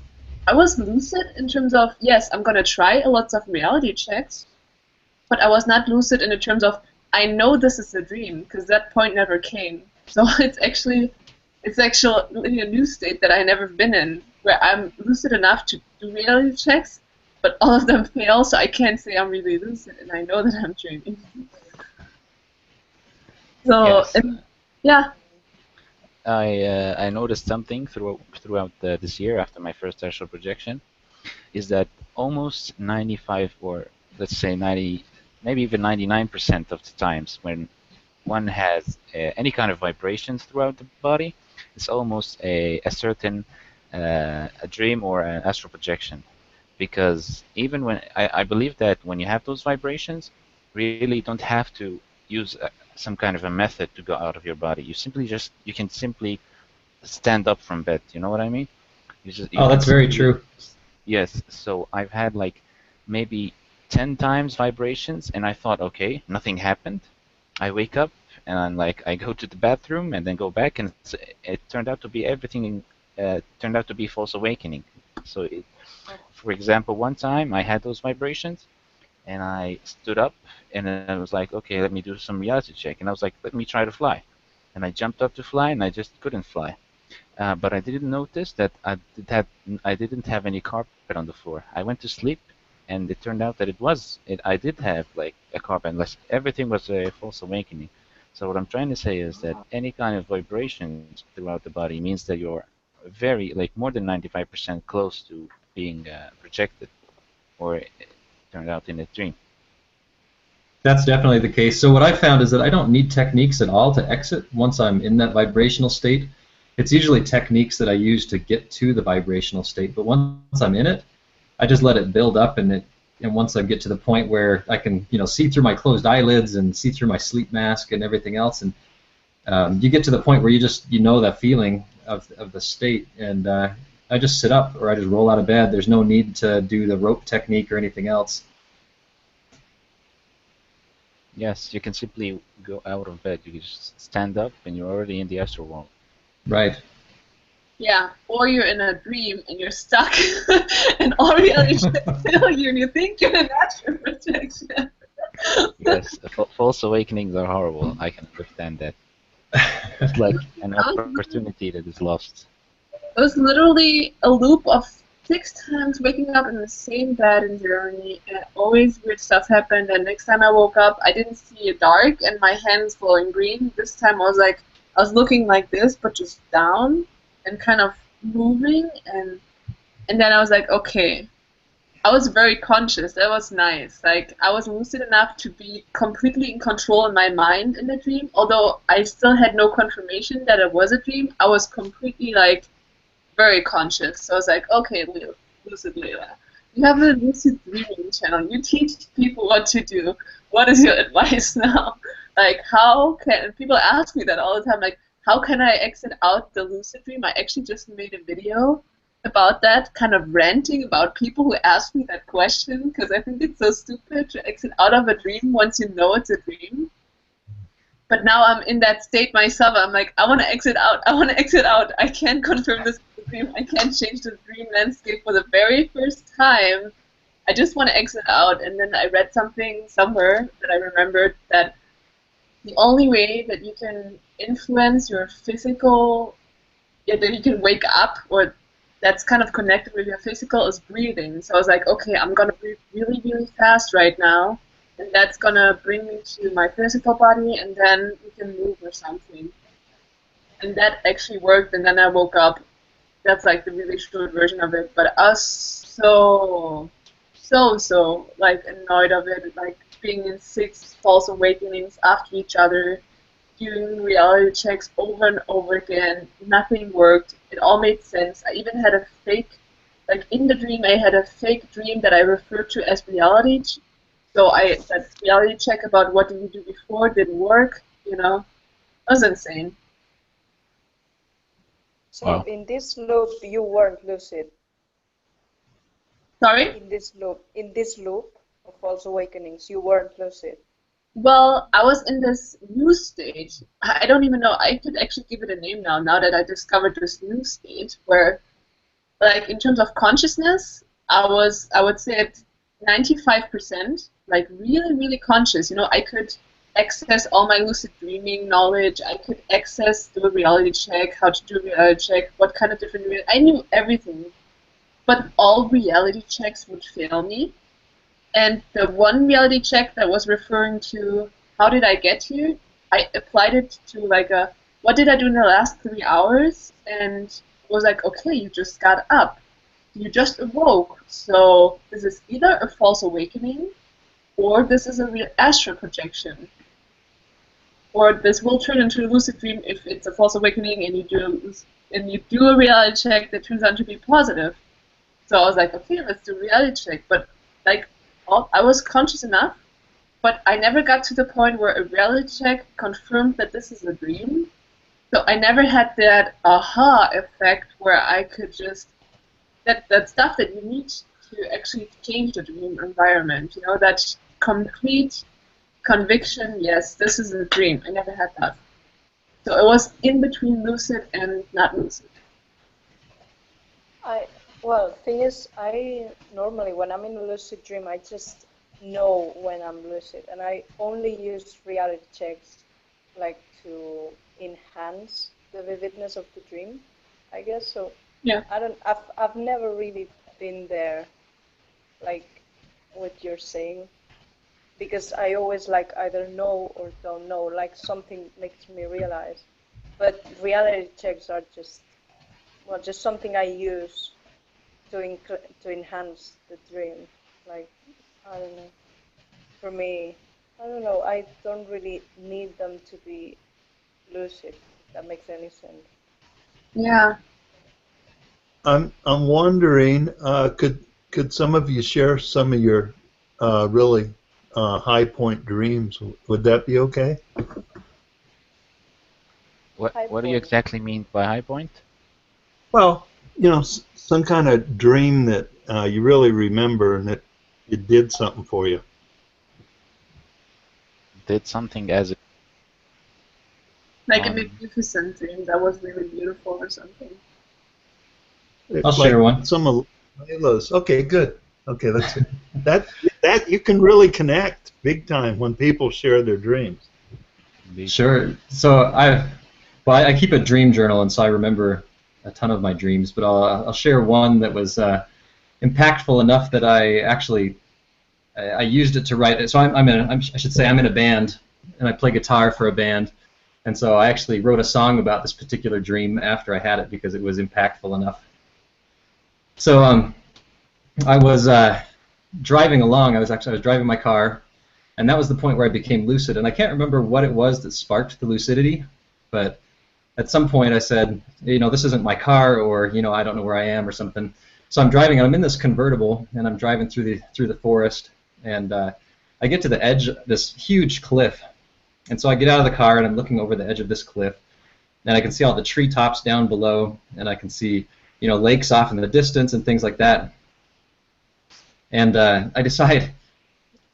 lucid in terms of, yes, I'm gonna try lots of reality checks, but I was not lucid in the terms of I know this is a dream because that point never came. So it's actually a new state that I never been in, where I'm lucid enough to do reality checks, but all of them fail, so I can't say I'm really lucid, and I know that I'm dreaming. So Yes. yeah. I noticed something throughout this year after my first astral projection, is that almost 95, or let's say 90, maybe even 99% of the times when one has any kind of vibrations throughout the body, it's almost a certain a dream or an astral projection. Because even when I believe that when you have those vibrations, really don't have to use some kind of a method to go out of your body. You can simply stand up from bed. You know what I mean? Oh, that's very true. Yes. So I've had like maybe 10 times vibrations, and I thought, okay, nothing happened. I wake up and I'm like, I go to the bathroom and then go back, and it turned out to be everything. Turned out to be false awakening. So, for example, one time I had those vibrations, and I stood up, and then I was like, okay, let me do some reality check, and I was like, let me try to fly, and I jumped up to fly, and I just couldn't fly. But I didn't notice that I didn't have any carpet on the floor. I went to sleep, and it turned out that I did have like a carpet, unless everything was a false awakening. So what I'm trying to say is that any kind of vibrations throughout the body means that you're very, like, more than 95% close to being projected, or it turned out in a dream. That's definitely the case. So what I found is that I don't need techniques at all to exit once I'm in that vibrational state. It's usually techniques that I use to get to the vibrational state, but once I'm in it, I just let it build up, and once I get to the point where I can, see through my closed eyelids and see through my sleep mask and everything else, and you get to the point where you know that feeling of the state, and I just sit up or I just roll out of bed. There's no need to do the rope technique or anything else. Yes, you can simply go out of bed. You can just stand up, and you're already in the astral world. Right. Yeah, or you're in a dream and you're stuck, and all reality checks fail you, and you think you're in astral projection. Yes, false awakenings are horrible. I can understand that. It's like an opportunity that is lost. It was literally a loop of 6 times waking up in the same bed in Germany, and always weird stuff happened. And next time I woke up, I didn't see it dark, and my hands glowing green. This time I was looking like this, but just down and kind of moving, and then I was like, okay. I was very conscious. That was nice. Like, I was lucid enough to be completely in control in my mind in the dream. Although I still had no confirmation that it was a dream, I was completely, like, very conscious. So I was like, okay, Lucid Layla, you have a lucid dreaming channel. You teach people what to do. What is your advice now? Like, people ask me that all the time, like, how can I exit out the lucid dream? I actually just made a video about that, kind of ranting about people who ask me that question, because I think it's so stupid to exit out of a dream once you know it's a dream. But now I'm in that state myself. I'm like, I want to exit out. I want to exit out. I can't confirm this dream. I can't change the dream landscape for the very first time. I just want to exit out. And then I read something somewhere that I remembered that the only way that you can influence your physical, that you can wake up, or that's kind of connected with your physical, is breathing. So I was like, okay, I'm gonna breathe really, really fast right now, and that's gonna bring me to my physical body, and then we can move or something. And that actually worked, and then I woke up. That's like the really short version of it. But I was so like annoyed of it, like being in 6 false awakenings after each other, doing reality checks over and over again. Nothing worked. It all made sense. I even had a fake, like in the dream, I had a fake dream that I referred to as reality. So that reality check about what did you do before didn't work. You know, it was insane. So Wow. in this loop, you weren't lucid. Sorry? In this loop of false awakenings, you weren't lucid. Well, I was in this new state. I don't even know. I could actually give it a name now that I discovered this new state where, like, in terms of consciousness, I would say at 95%, like, really, really conscious. You know, I could access all my lucid dreaming knowledge. I could access, do a reality check, how to do a reality check, what kind of different, I knew everything. But all reality checks would fail me. And the one reality check that was referring to how did I get here, I applied it to like a, what did I do in the last 3 hours? And it was like, okay, you just got up. You just awoke. So this is either a false awakening, or this is a real astral projection. Or this will turn into a lucid dream if it's a false awakening and you do a reality check that turns out to be positive. So I was like, okay, let's do a reality check. But like, I was conscious enough, but I never got to the point where a reality check confirmed that this is a dream. So I never had that aha effect where I could just, that stuff that you need to actually change the dream environment, you know, that complete conviction, yes, this is a dream. I never had that. So it was in between lucid and not lucid. Well, thing is, I normally, when I'm in a lucid dream, I just know when I'm lucid, and I only use reality checks like to enhance the vividness of the dream, I guess. So Yeah. I've never really been there, like what you're saying, because I always like either know or don't know, like something makes me realize. But reality checks are just, well, just something I use to enhance the dream. Like, I don't know. For me, I don't know. I don't really need them to be lucid, if that makes any sense. Yeah. I'm wondering, could some of you share some of your really high point dreams? Would that be okay? What High do you point. exactly mean by high point? Well, you know, some kind of dream that you really remember and that it did something for you. Did something as Like a magnificent dream that was really beautiful or something. I'll share one. Some of Layla's. Okay, good. Okay, that you can really connect big time when people share their dreams. Sure. So I keep a dream journal, and so I remember a ton of my dreams. But I'll share one that was impactful enough that I used it to write it. So I should say I'm in a band, and I play guitar for a band, and so I actually wrote a song about this particular dream after I had it because it was impactful enough. So I was driving along. I was driving my car, and that was the point where I became lucid. And I can't remember what it was that sparked the lucidity, but at some point I said, you know, this isn't my car, or you know, I don't know where I am, or something. So I'm driving, and I'm in this convertible, and I'm driving through the forest, and I get to the edge of this huge cliff, and so I get out of the car, and I'm looking over the edge of this cliff, and I can see all the treetops down below, and I can see, you know, lakes off in the distance and things like that. And I decide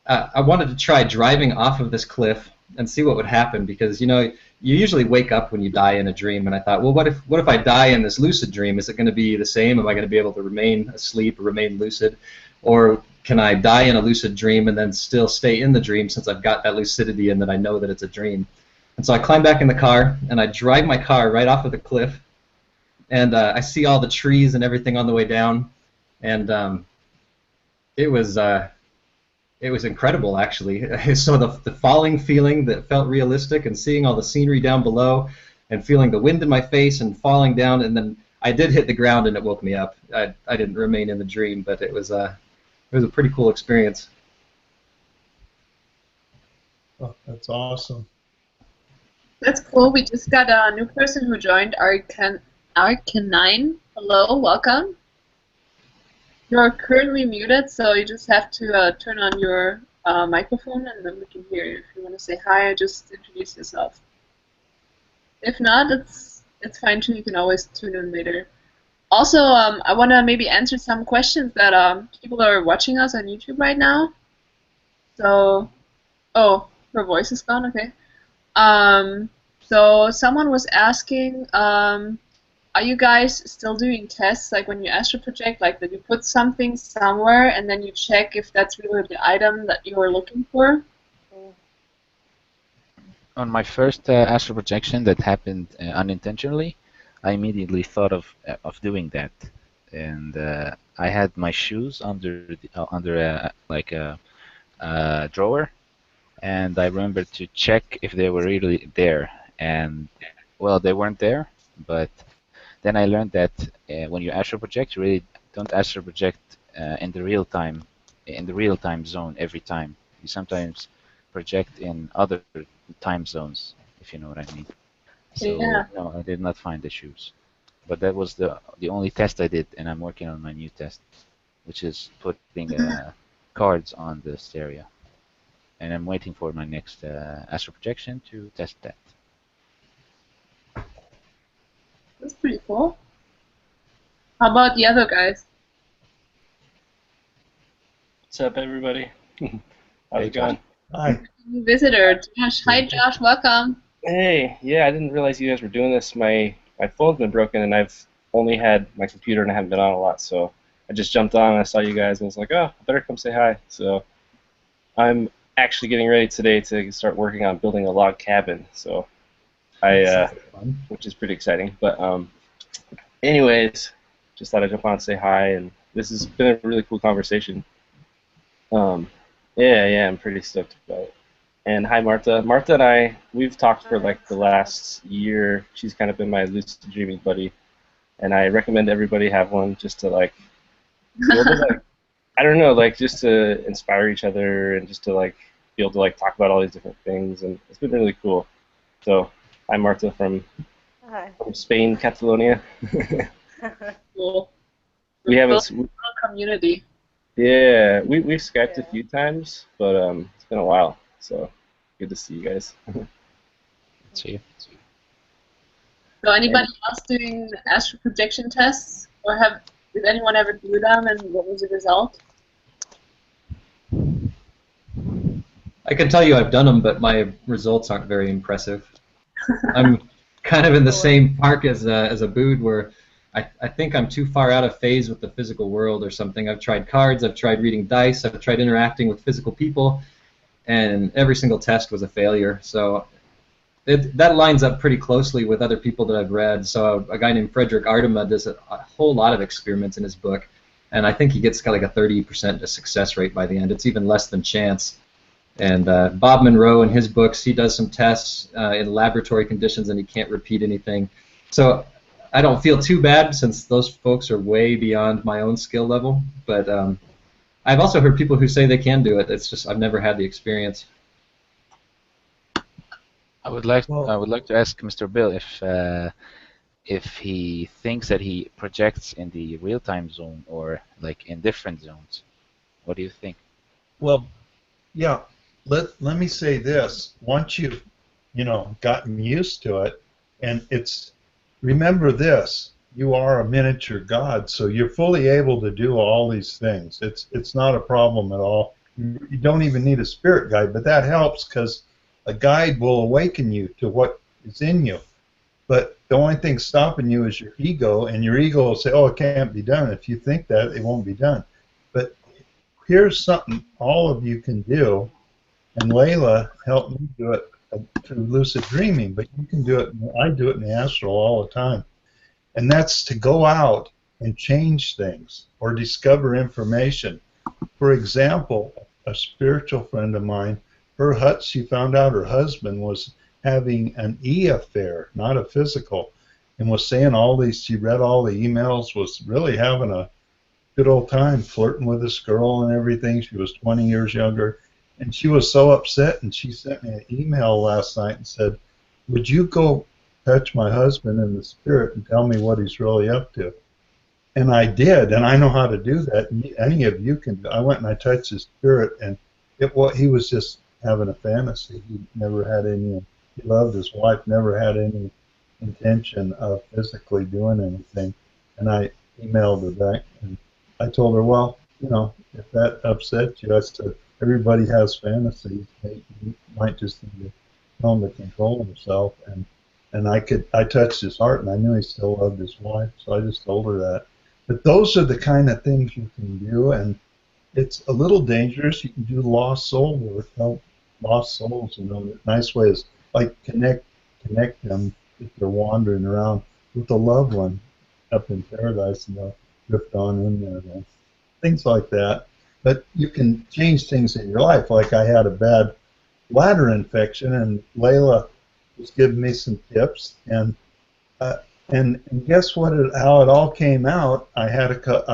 I wanted to try driving off of this cliff and see what would happen, because you know, you usually wake up when you die in a dream, and I thought, well, what if I die in this lucid dream? Is it going to be the same? Am I going to be able to remain asleep or remain lucid, or can I die in a lucid dream and then still stay in the dream since I've got that lucidity and that I know that it's a dream? And so I climb back in the car, and I drive my car right off of the cliff, and I see all the trees and everything on the way down, and it was incredible, actually. So the falling feeling that felt realistic, and seeing all the scenery down below, and feeling the wind in my face and falling down, and then I did hit the ground and it woke me up. I didn't remain in the dream, but it was a pretty cool experience. Oh, that's awesome. That's cool. We just got a new person who joined, Arcanine. Hello, welcome. You're currently muted, so you just have to turn on your microphone, and then we can hear you. If you want to say hi, or just introduce yourself. If not, it's fine too. You can always tune in later. Also, I want to maybe answer some questions that people are watching us on YouTube right now. So, oh, her voice is gone. Okay. So someone was asking, are you guys still doing tests, like when you astral project, like that you put something somewhere and then you check if that's really the item that you are looking for? On my first astral projection that happened unintentionally, I immediately thought of doing that, and I had my shoes under like a drawer, and I remembered to check if they were really there, and well, they weren't there. But then I learned that when you astral project, you really don't astral project in the real time zone every time. You sometimes project in other time zones, if you know what I mean. So Yeah. no, I did not find the shoes, but that was the only test I did, and I'm working on my new test, which is putting cards on the stereo, and I'm waiting for my next astral projection to test that. That's pretty cool. How about the other guys? What's up, everybody? How's Hey, it going? Hi. New visitor, Josh. Hi, Josh. Welcome. Hey, yeah, I didn't realize you guys were doing this. My phone's been broken, and I've only had my computer, and I haven't been on a lot. So I just jumped on, and I saw you guys, and was like, oh, I better come say hi. So I'm actually getting ready today to start working on building a log cabin. So which is pretty exciting. But anyways, just thought I'd jump on and say hi, and this has been a really cool conversation. Yeah, I'm pretty stoked about it. And hi, Marta. Marta and I, we've talked for like the last year. She's kind of been my lucid dreaming buddy, and I recommend everybody have one just to like, build it, like, I don't know, like just to inspire each other and just to like be able to like talk about all these different things, and it's been really cool. So, hi, Marta from Spain, Catalonia. Cool. We haven't. Community. Yeah, we've Skyped a few times, but it's been a while. So good to see you guys. See you. So anybody else doing astral projection tests, or did anyone ever do them, and what was the result? I can tell you I've done them, but my results aren't very impressive. I'm kind of in the same park as a Bood, where I think I'm too far out of phase with the physical world or something. I've tried cards, I've tried reading dice, I've tried interacting with physical people, and every single test was a failure. So that lines up pretty closely with other people that I've read. So a guy named Frederick Ardema does a whole lot of experiments in his book, and I think he gets like a 30% success rate by the end. It's even less than chance. And Bob Monroe, in his books, he does some tests in laboratory conditions, and he can't repeat anything. So I don't feel too bad, since those folks are way beyond my own skill level. But I've also heard people who say they can do it. It's just I've never had the experience. I would like to ask Mr. Bill if he thinks that he projects in the real time zone or like in different zones. What do you think? Well, yeah. Let me say this. Once you've gotten used to it, and remember this: you are a miniature god, so you're fully able to do all these things. It's not a problem at all. You don't even need a spirit guide, but that helps because a guide will awaken you to what is in you. But the only thing stopping you is your ego, and your ego will say, oh, it can't be done. If you think that, it won't be done. But here's something all of you can do, and Layla helped me do it through lucid dreaming, but you can do it. I do it in the astral all the time, and that's to go out and change things or discover information. For example, a spiritual friend of mine, she found out her husband was having an affair, not a physical, and was saying all these. She read all the emails, was really having a good old time flirting with this girl and everything. She was 20 years younger, and she was so upset, and she sent me an email last night and said, would you go touch my husband in the spirit and tell me what he's really up to? And I did, and I know how to do that. Any of you can do. I went and I touched his spirit, and he was just having a fantasy. He never had any. He loved his wife, never had any intention of physically doing anything. And I emailed her back, and I told her, well, you know, if that upsets you, I said, everybody has fantasies. You might just need to tell him to control himself. And I touched his heart, and I knew he still loved his wife, so I just told her that. But those are the kind of things you can do, and it's a little dangerous. You can do lost soul work, help lost souls. You know, a nice way is like connect them if they're wandering around with a loved one up in paradise, and they'll drift on in there. Then. Things like that. But you can change things in your life. Like I had a bad bladder infection, and Layla was giving me some tips, and guess what? How it all came out. I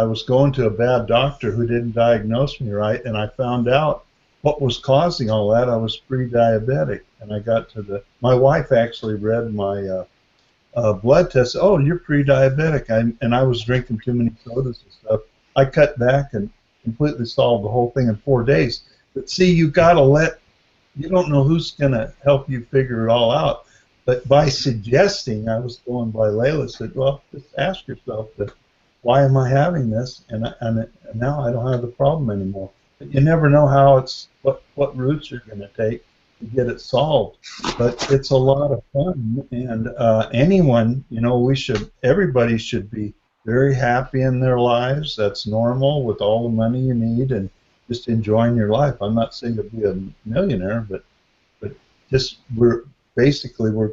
was going to a bad doctor who didn't diagnose me right, and I found out what was causing all that. I was pre-diabetic, and I got to my wife actually read my blood test. Oh, you're pre-diabetic, and I was drinking too many sodas and stuff. I cut back and completely solved the whole thing in 4 days. But see, you don't know who's going to help you figure it all out. But by suggesting, I was going by Layla, said, well, just ask yourself, why am I having this? And now I don't have the problem anymore. But you never know what routes you're going to take to get it solved. But it's a lot of fun, and anyone, you know, everybody should be very happy in their lives. That's normal with all the money you need and just enjoying your life. I'm not saying to be a millionaire, but just we're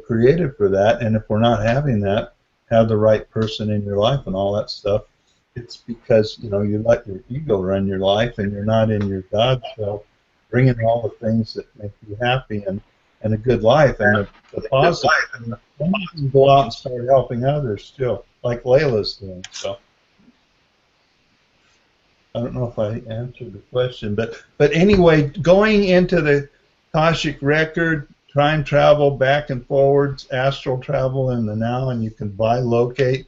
created for that, and if we're not having that, have the right person in your life and all that stuff, it's because, you know, you let your ego run your life and you're not in your God self, bringing all the things that make you happy and a good life and the positive. And then you can go out and start helping others too, like Layla's doing. So I don't know if I answered the question, but anyway, going into the Akashic record, time travel back and forwards, astral travel in the now, and you can bilocate.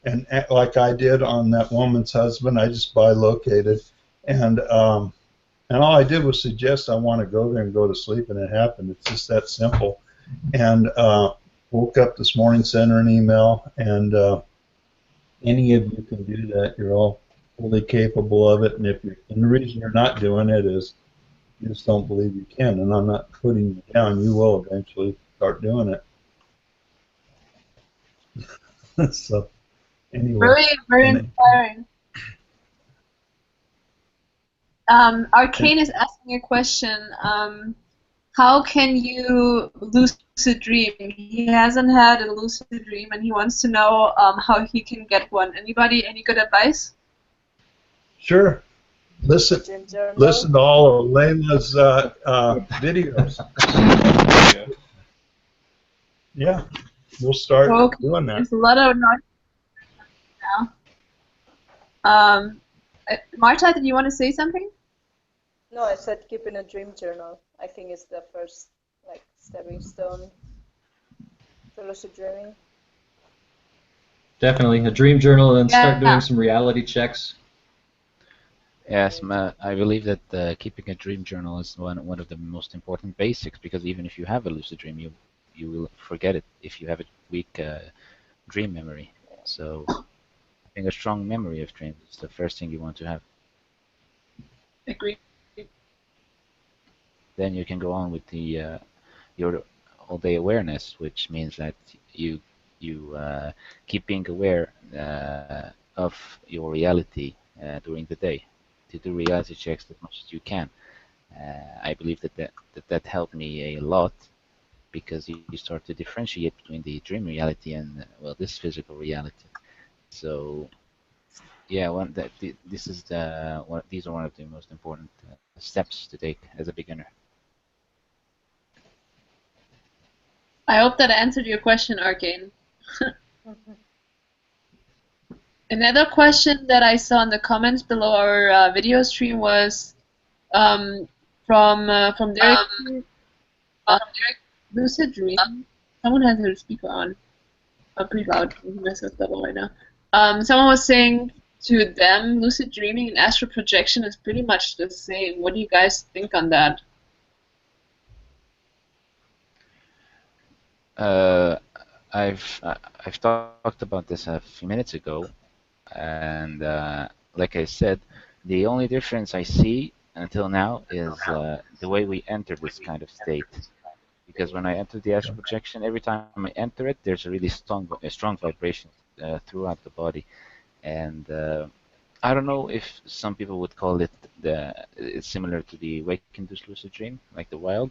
And like I did on that woman's husband, I just bilocated. And all I did was suggest I want to go there and go to sleep, and it happened. It's just that simple. And woke up this morning, sent her an email, and any of you can do that. You're all fully capable of it. And the reason you're not doing it is you just don't believe you can, and I'm not putting you down. You will eventually start doing it. So, anyway. Very inspiring. Arcane is asking a question. How can you lucid dream? He hasn't had a lucid dream, and he wants to know how he can get one. Anybody, any good advice? Sure. Listen to all of Layla's videos. Yeah, we'll start doing that. There's a lot of noise now. Marta, did you want to say something? No, I said keeping a dream journal. I think it's the first stepping stone to lucid dreaming. Definitely a dream journal, and start doing some reality checks. Yes, I believe that keeping a dream journal is one of the most important basics, because even if you have a lucid dream, you will forget it if you have a weak dream memory. So having a strong memory of dreams is the first thing you want to have. Agree. Then you can go on with your all-day awareness, which means that you keep being aware of your reality during the day, to do reality checks as much as you can. I believe that helped me a lot, because you start to differentiate between the dream reality and well, this physical reality. So yeah, this is these are one of the most important steps to take as a beginner. I hope that answered your question, Arcane. Another question that I saw in the comments below our video stream was from Derek. Lucid Dream. Someone has their speaker on. Pretty loud. Mess with that right now. Someone was saying to them, lucid dreaming and astral projection is pretty much the same. What do you guys think on that? I've talked about this a few minutes ago, and like I said, the only difference I see until now is the way we enter this kind of state. Because when I enter the astral projection, every time I enter it, there's a really strong vibration throughout the body, and I don't know if some people would call it it's similar to the wake-induced lucid dream, like the wild.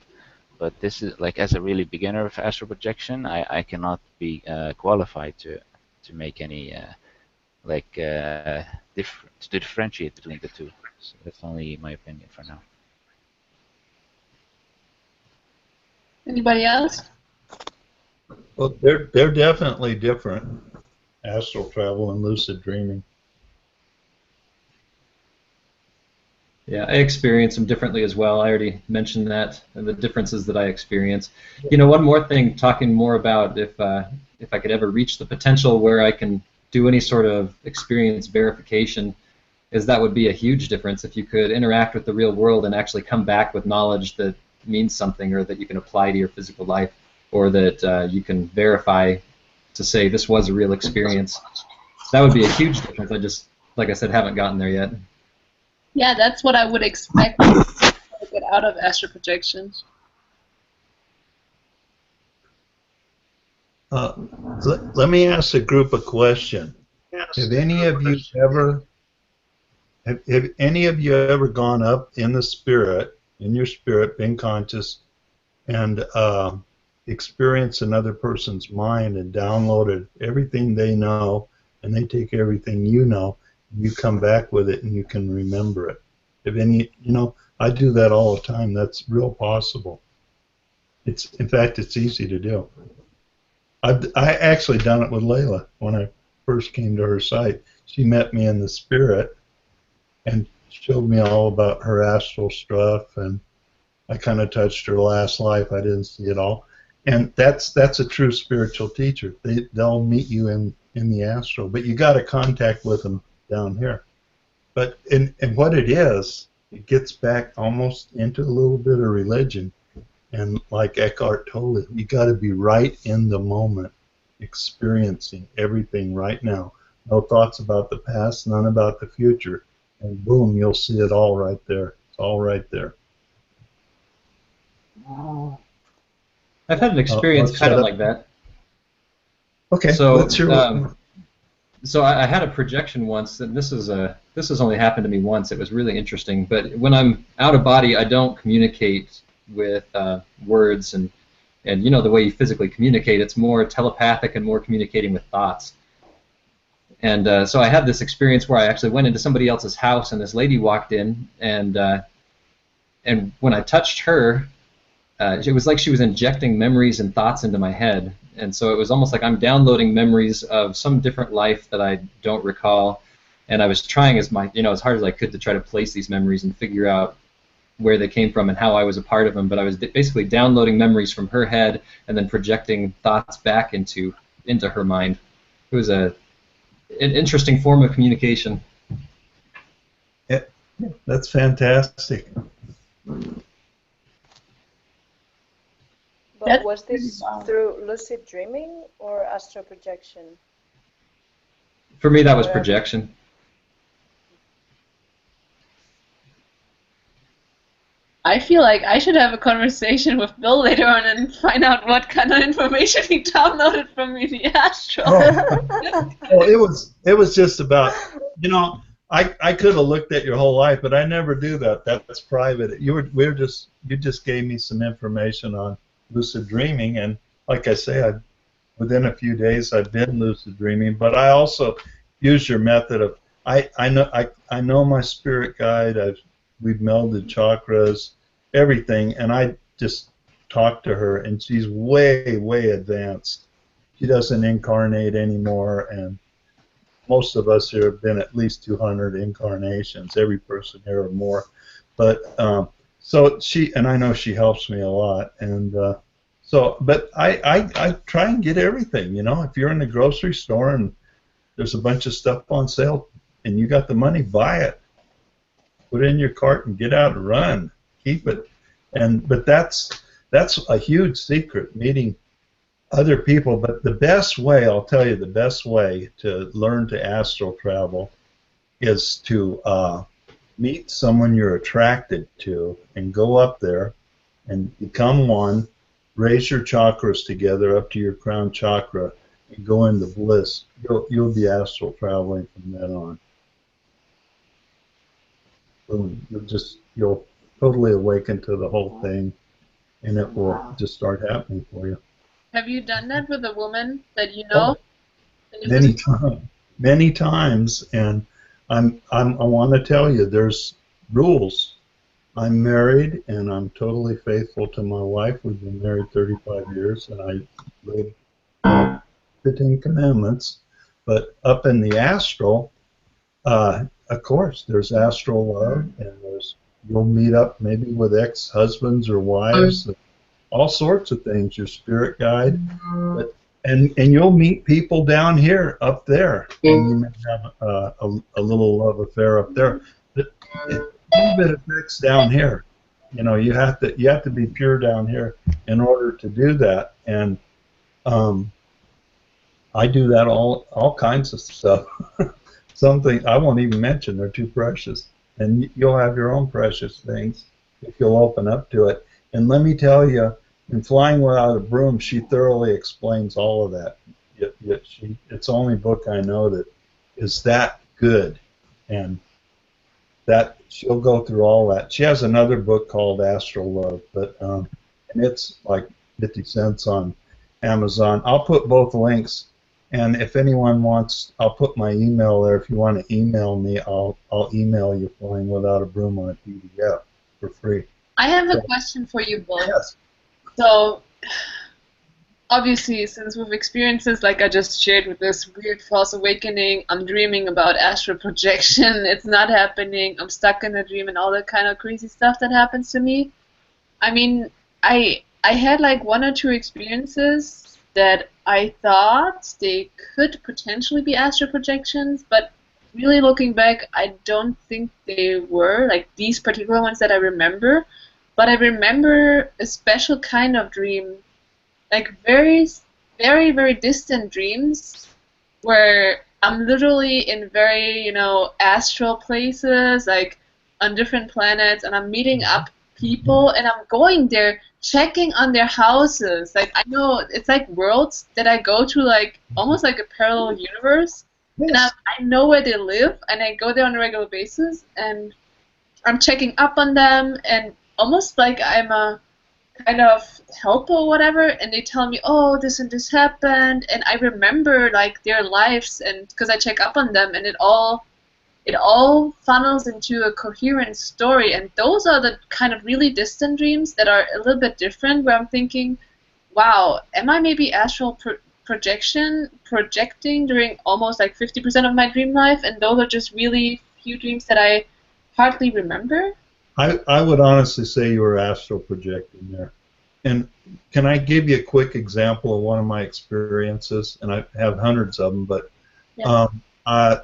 But this is like, as a really beginner of astral projection, I cannot be qualified to make any to differentiate between the two. So that's only my opinion for now. Anybody else? Well, they're definitely different, astral travel and lucid dreaming. Yeah, I experience them differently as well. I already mentioned that, and the differences that I experience. You know, one more thing, talking more about if I could ever reach the potential where I can do any sort of experience verification, is that would be a huge difference if you could interact with the real world and actually come back with knowledge that means something, or that you can apply to your physical life, or that you can verify to say this was a real experience. That would be a huge difference. I just, like I said, haven't gotten there yet. Yeah, that's what I would expect to get out of astral projection. Let me ask the group a question. Have any of you ever gone up in the spirit, in your spirit, been conscious, and experienced another person's mind and downloaded everything they know, and they take everything you know, and you come back with it and you can remember it? If any, I do that all the time. That's real possible. In fact, it's easy to do. I actually done it with Layla when I first came to her site. She met me in the spirit and showed me all about her astral stuff, and I kind of touched her last life. I didn't see it all, and that's a true spiritual teacher. They'll meet you in the astral, but you got to contact with them down here. But and what it gets back almost into a little bit of religion, and like Eckhart told it, you got to be right in the moment, experiencing everything right now. No thoughts about the past, none about the future, and boom, you'll see it all right there. It's all right there. I've had an experience kind of like that. Okay, so let's hear so I had a projection once, and this has only happened to me once. It was really interesting. But when I'm out of body, I don't communicate with words and you know the way you physically communicate. It's more telepathic and more communicating with thoughts. And so I had this experience where I actually went into somebody else's house, and this lady walked in, and when I touched her, it was like she was injecting memories and thoughts into my head. And so it was almost like I'm downloading memories of some different life that I don't recall. And I was trying as hard as I could to try to place these memories and figure out where they came from and how I was a part of them. But I was basically downloading memories from her head and then projecting thoughts back into her mind. It was an interesting form of communication. Yeah, that's fantastic. But was this through lucid dreaming or astral projection? For me, that was projection. I feel like I should have a conversation with Bill later on and find out what kind of information he downloaded from me in the astral. It was just about, I could have looked at your whole life, but I never do that. That's private. You just gave me some information on lucid dreaming, and like I say, within a few days I've been lucid dreaming. But I also use your method of I know my spirit guide. We've melded chakras, everything, and I just talk to her, and she's way advanced. She doesn't incarnate anymore, and most of us here have been at least 200 incarnations, every person here or more. But so and I know she helps me a lot, and but I try and get everything. You know, if you're in the grocery store and there's a bunch of stuff on sale and you got the money, buy it, put it in your cart, and get out and run. Keep it, but that's a huge secret, meeting other people. But the best way, I'll tell you, the best way to learn to astral travel is to meet someone you're attracted to and go up there and become one, raise your chakras together up to your crown chakra, and go into bliss. You'll be astral traveling from then on. Boom. You'll totally awaken to the whole thing, and it will just start happening for you. Have you done that with a woman that you know? Oh, many times, and I want to tell you, there's rules. I'm married, and I'm totally faithful to my wife. We've been married 35 years, and I live the 10 Commandments. But up in the astral, of course, there's astral love, and you'll meet up maybe with ex-husbands or wives, all sorts of things. Your spirit guide, and you'll meet people down here, up there, and you may have a little love affair up there. But a little bit of mix down here. You know, you have to be pure down here in order to do that, and I do that all kinds of stuff. Something I won't even mention, they're too precious. And you'll have your own precious things if you'll open up to it. And let me tell you, in Flying Without a Broom, she thoroughly explains all of that. It's the only book I know that is that good. And that she'll go through all that. She has another book called Astral Love, but and it's like 50 cents on Amazon. I'll put both links. And if anyone wants, I'll put my email there. If you want to email me, I'll email you Flying Without a Broom on a PDF for free. I have a question for you both. Yes. So, obviously, since we've experienced this, like I just shared with this weird false awakening, I'm dreaming about astral projection. It's not happening. I'm stuck in a dream and all that kind of crazy stuff that happens to me. I mean, I had like one or two experiences that I thought they could potentially be astral projections, but really looking back, I don't think they were, like these particular ones that I remember. But I remember a special kind of dream, like very distant dreams, where I'm literally in very, astral places, like on different planets, and I'm meeting up people, and I'm going there, checking on their houses. Like, I know it's like worlds that I go to, like almost like a parallel universe. Yes. And I know where they live, and I go there on a regular basis, and I'm checking up on them, and almost like I'm a kind of helper or whatever, and they tell me, oh, this and this happened, and I remember like their lives, and because I check up on them, and it all funnels into a coherent story. And those are the kind of really distant dreams that are a little bit different, where I'm thinking, wow, am I maybe astral projecting during almost like 50% of my dream life, and those are just really few dreams that I hardly remember? I would honestly say you were astral projecting there. And can I give you a quick example of one of my experiences? And I have hundreds of them, but yeah. I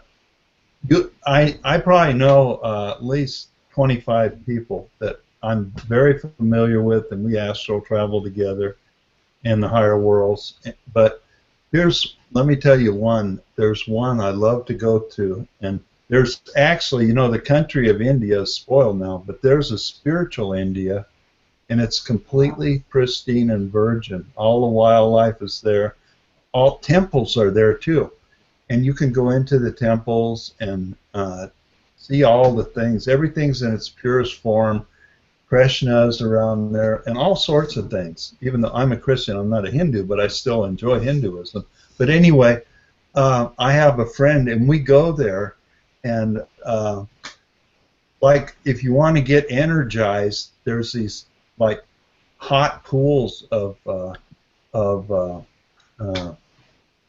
probably know at least 25 people that I'm very familiar with, and we astral travel together in the higher worlds. But let me tell you one. There's one I love to go to, and there's actually, the country of India is spoiled now, but there's a spiritual India, and it's completely pristine and virgin. All the wildlife is there. All temples are there too. And you can go into the temples and see all the things. Everything's in its purest form. Krishnas around there, and all sorts of things. Even though I'm a Christian, I'm not a Hindu, but I still enjoy Hinduism. But anyway, I have a friend, and we go there, and like if you want to get energized, there's these like hot pools of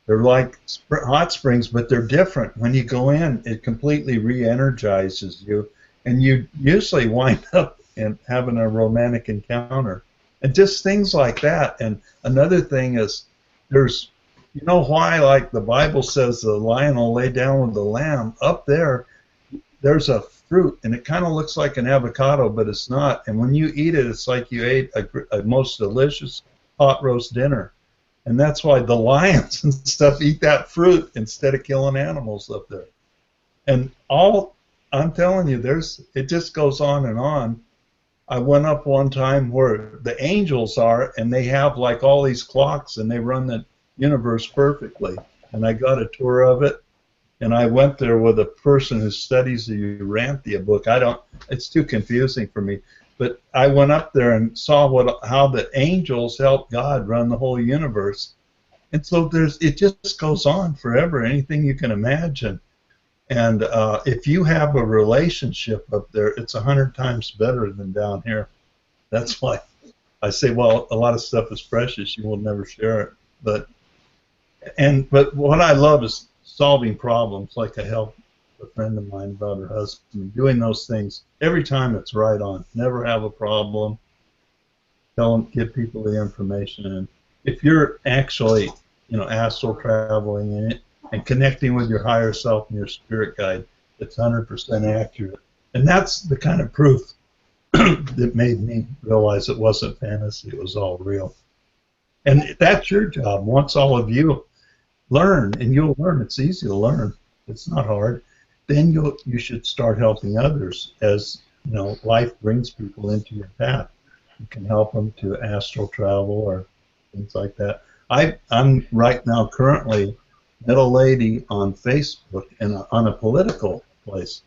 they're like hot springs, but they're different. When you go in, it completely re-energizes you, and you usually wind up in having a romantic encounter, and just things like that. And another thing is, there's, you know why, like the Bible says the lion will lay down with the lamb. Up there, there's a fruit, and it kind of looks like an avocado, but it's not. And when you eat it, it's like you ate a most delicious hot roast dinner. And that's why the lions and stuff eat that fruit instead of killing animals up there. And all, I'm telling you, it just goes on and on. I went up one time where the angels are, and they have like all these clocks, and they run the universe perfectly. And I got a tour of it, and I went there with a person who studies the Urantia book. It's too confusing for me. But I went up there and saw how the angels help God run the whole universe. And so it just goes on forever, anything you can imagine. And if you have a relationship up there, it's 100 times better than down here. That's why I say, well, a lot of stuff is precious. You will never share it. But what I love is solving problems, like I helped a friend of mine about her husband, doing those things. Every time it's right on. Never have a problem. Give people the information. And if you're actually, astral traveling in it and connecting with your higher self and your spirit guide, it's 100% accurate. And that's the kind of proof that made me realize it wasn't fantasy, it was all real. And that's your job. Once all of you learn, and you'll learn, it's easy to learn, it's not hard, then you should start helping others as life brings people into your path. You can help them to astral travel or things like that. I'm right now currently met a lady on Facebook on a political place,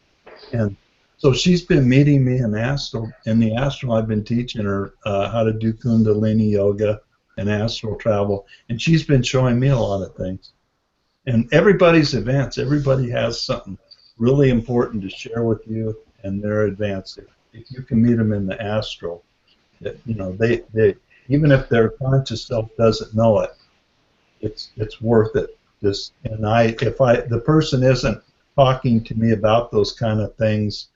and so she's been meeting me in astral. In the astral, I've been teaching her how to do Kundalini yoga and astral travel, and she's been showing me a lot of things. And everybody's advanced. Everybody has something really important to share with you, and they're advanced. If you can meet them in the astral, they even if their conscious self doesn't know it, it's worth it. If the person isn't talking to me about those kind of things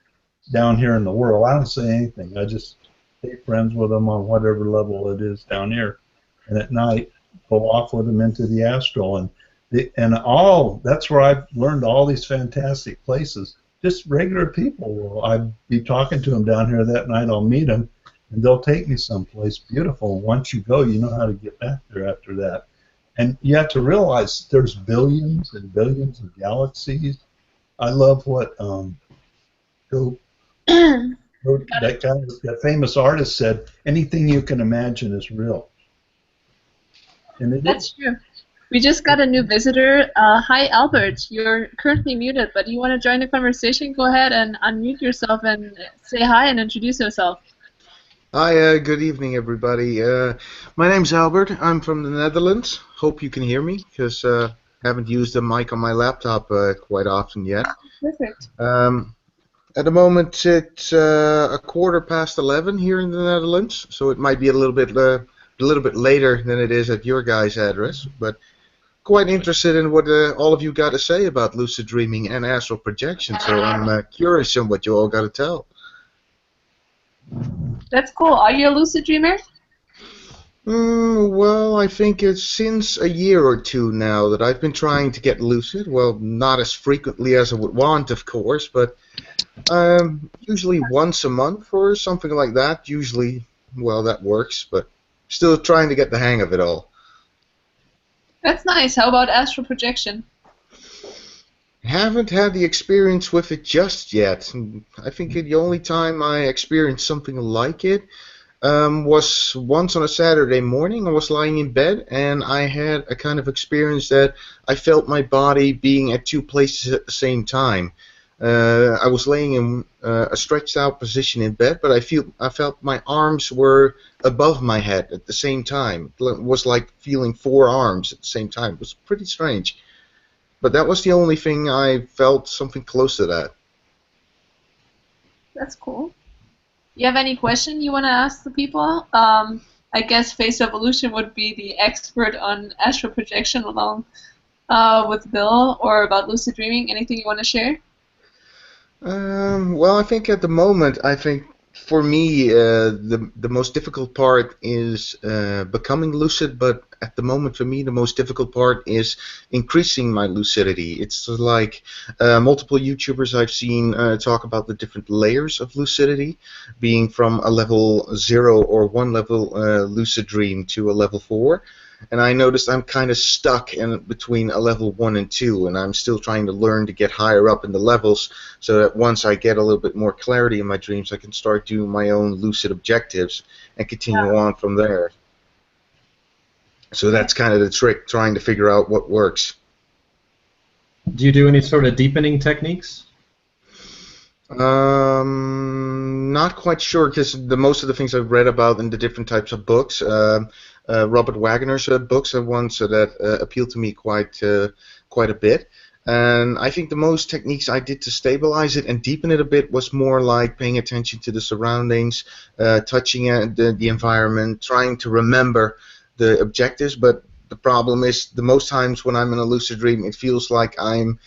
down here in the world, I don't say anything. I just stay friends with them on whatever level it is down here, and at night go off with them into the astral. That's where I've learned all these fantastic places. Just regular people. I'd be talking to them down here that night. I'll meet them, and they'll take me someplace beautiful. And once you go, you know how to get back there after that. And you have to realize there's billions and billions of galaxies. I love what that famous artist said. Anything you can imagine is real. And That's true. We just got a new visitor. Hi, Albert. You're currently muted, but you want to join the conversation? Go ahead and unmute yourself and say hi and introduce yourself. Hi, good evening, everybody. My name's Albert. I'm from the Netherlands. Hope you can hear me, because I haven't used the mic on my laptop quite often yet. Perfect. At the moment, it's 11:15 here in the Netherlands, so it might be a little bit later than it is at your guys' address, but quite interested in what all of you got to say about lucid dreaming and astral projection, so I'm curious on what you all got to tell. That's cool. Are you a lucid dreamer? Well, I think it's since a year or two now that I've been trying to get lucid. Well, not as frequently as I would want, of course, but usually once a month or something like that. Usually, well, that works, but still trying to get the hang of it all. That's nice. How about astral projection? Haven't had the experience with it just yet. I think the only time I experienced something like it was once on a Saturday morning. I was lying in bed and I had a kind of experience that I felt my body being at two places at the same time. I was laying in a stretched out position in bed, but I felt my arms were above my head at the same time. It was like feeling four arms at the same time. It was pretty strange. But that was the only thing I felt something close to that. That's cool. You have any question you want to ask the people? I guess Face Evolution would be the expert on astral projection along with Bill, or about lucid dreaming. Anything you want to share? Well, I think at the moment, I think for me, the most difficult part is becoming lucid. But at the moment, for me, the most difficult part is increasing my lucidity. It's like multiple YouTubers I've seen talk about the different layers of lucidity, being from a level 0 or 1 level lucid dream to a level 4. And I noticed I'm kind of stuck in between a level 1 and 2, and I'm still trying to learn to get higher up in the levels so that once I get a little bit more clarity in my dreams, I can start doing my own lucid objectives and continue on from there. So that's kind of the trick, trying to figure out what works. Do you do any sort of deepening techniques? Not quite sure, because most of the things I've read about in the different types of books, Robert Wagner's books are ones that appeal to me quite a bit. And I think the most techniques I did to stabilize it and deepen it a bit was more like paying attention to the surroundings, touching the environment, trying to remember the objectives. But the problem is, the most times when I'm in a lucid dream, it feels like I'm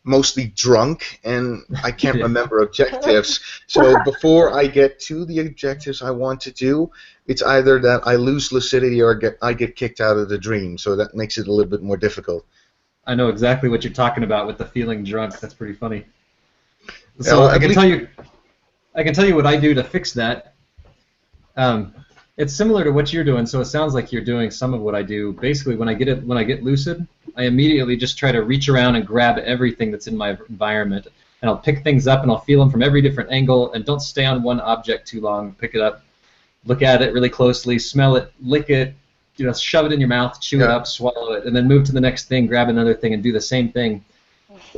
mostly drunk and I can't remember objectives. So before I get to the objectives I want to do, it's either that I lose lucidity or I get kicked out of the dream. So that makes it a little bit more difficult. I know exactly what you're talking about with the feeling drunk. That's pretty funny. So I can tell you what I do to fix that. It's similar to what you're doing, so it sounds like you're doing some of what I do. Basically, when I get lucid, I immediately just try to reach around and grab everything that's in my environment, and I'll pick things up and I'll feel them from every different angle, and don't stay on one object too long. Pick it up, look at it really closely, smell it, lick it, shove it in your mouth, chew it up, swallow it, and then move to the next thing, grab another thing, and do the same thing.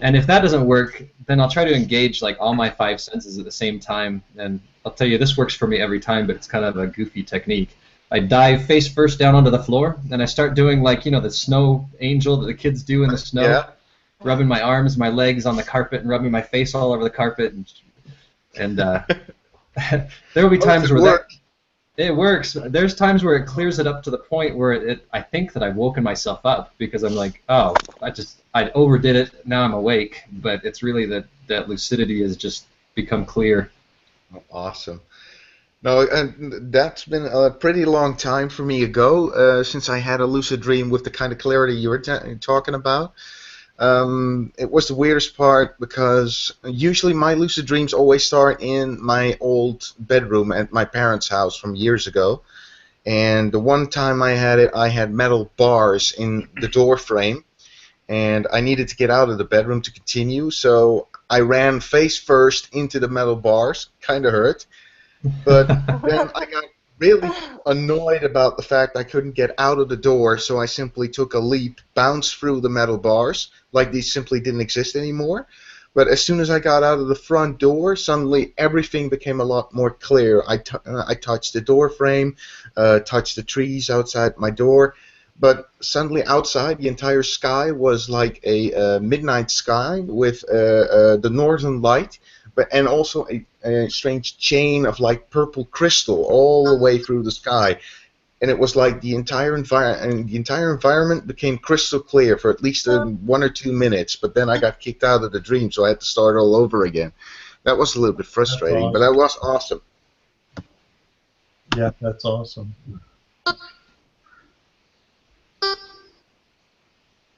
And if that doesn't work, then I'll try to engage like all my 5 senses at the same time. And I'll tell you, this works for me every time, but it's kind of a goofy technique. I dive face first down onto the floor, and I start doing like, the snow angel that the kids do in the snow, rubbing my arms, my legs on the carpet, and rubbing my face all over the carpet. And there will be times where it works. There's times where it clears it up to the point where I think that I've woken myself up, because I'm like, oh, I overdid it, now I'm awake, but it's really that lucidity has just become clear. Awesome. No, and that's been a pretty long time for me ago since I had a lucid dream with the kind of clarity you were talking about. It was the weirdest part, because usually my lucid dreams always start in my old bedroom at my parents' house from years ago. And the one time I had it, I had metal bars in the door frame, and I needed to get out of the bedroom to continue, so I ran face first into the metal bars. Kind of hurt, but then I got really annoyed about the fact I couldn't get out of the door, so I simply took a leap, bounced through the metal bars, like these simply didn't exist anymore. But as soon as I got out of the front door, suddenly everything became a lot more clear. I touched the door frame, touched the trees outside my door, but suddenly outside, the entire sky was like a midnight sky with the northern light, and also a strange chain of like purple crystal all the way through the sky. And it was like the entire environment became crystal clear for at least 1 or 2 minutes. But then I got kicked out of the dream, so I had to start all over again. That was a little bit frustrating, but that was awesome. Yeah, that's awesome.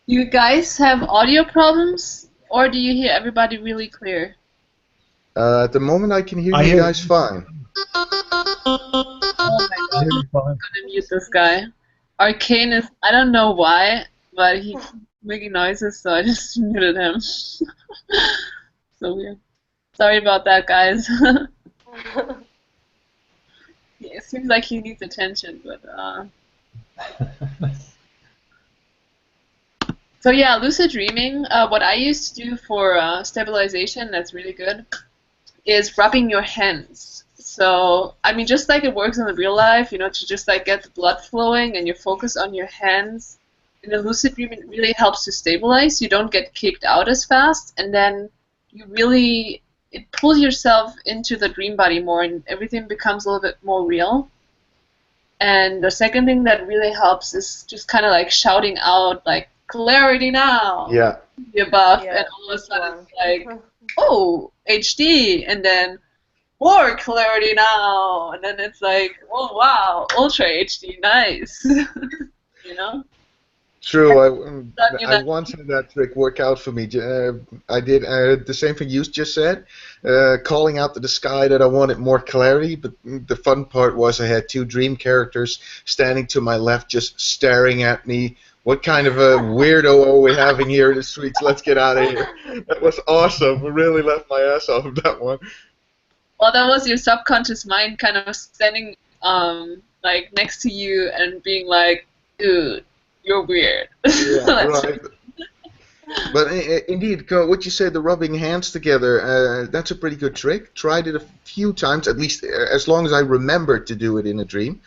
You guys have audio problems, or do you hear everybody really clear? At the moment, I can hear you guys fine. Oh my god, I'm gonna mute this guy. Arcane is, I don't know why, but he's making noises, so I just muted him. So weird. Sorry about that, guys. Yeah, it seems like he needs attention, but So yeah, lucid dreaming, what I used to do for stabilization, that's really good, is rubbing your hands. So, I mean, just like it works in the real life, you know, to just like get the blood flowing and you focus on your hands. In the lucid dream, it really helps to stabilize. You don't get kicked out as fast, and then you really, it pulls yourself into the dream body more, and everything becomes a little bit more real. And the second thing that really helps is just kind of like shouting out, like, clarity now, Yeah. the above, Yeah, and all of a this sudden one. it's like, oh, HD, and then more clarity now, and then it's like, oh wow, Ultra HD, nice. You know? True. Then you I know, once had that trick work out for me. I did the same thing you just said, calling out to the sky that I wanted more clarity. But the fun part was I had two dream characters standing to my left, just staring at me. What kind of a weirdo are we having here in the streets? Let's get out of here. That was awesome. I really left my ass off of that one. well, that was your subconscious mind kind of standing like next to you and being like, dude, you're weird. Yeah, That's right. But indeed, what you said, the rubbing hands together, that's a pretty good trick. Tried it a few times, at least as long as I remembered to do it in a dream.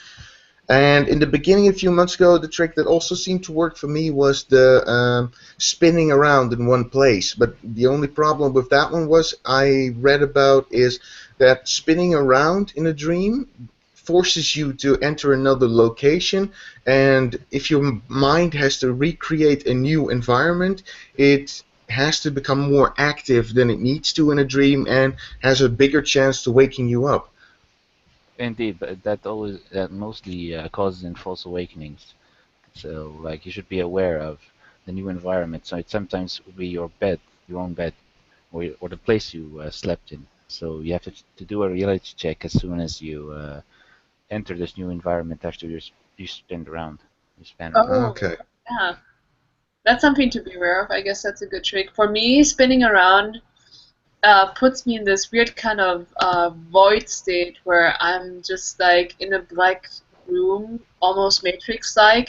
And in the beginning, a few months ago, the trick that also seemed to work for me was the spinning around in one place. But the only problem with that one was I read about is that spinning around in a dream forces you to enter another location, and if your mind has to recreate a new environment, it has to become more active than it needs to in a dream and has a bigger chance to waking you up. Indeed, but that mostly causes in false awakenings. So like you should be aware of the new environment. So it sometimes will be your bed, your own bed, or the place you slept in. So you have to do a reality check as soon as you enter this new environment after you spin around. You span around. oh, Okay. yeah. That's something to be aware of. I guess that's a good trick. For me, spinning around puts me in this weird kind of void state where I'm just like in a black room, almost Matrix-like,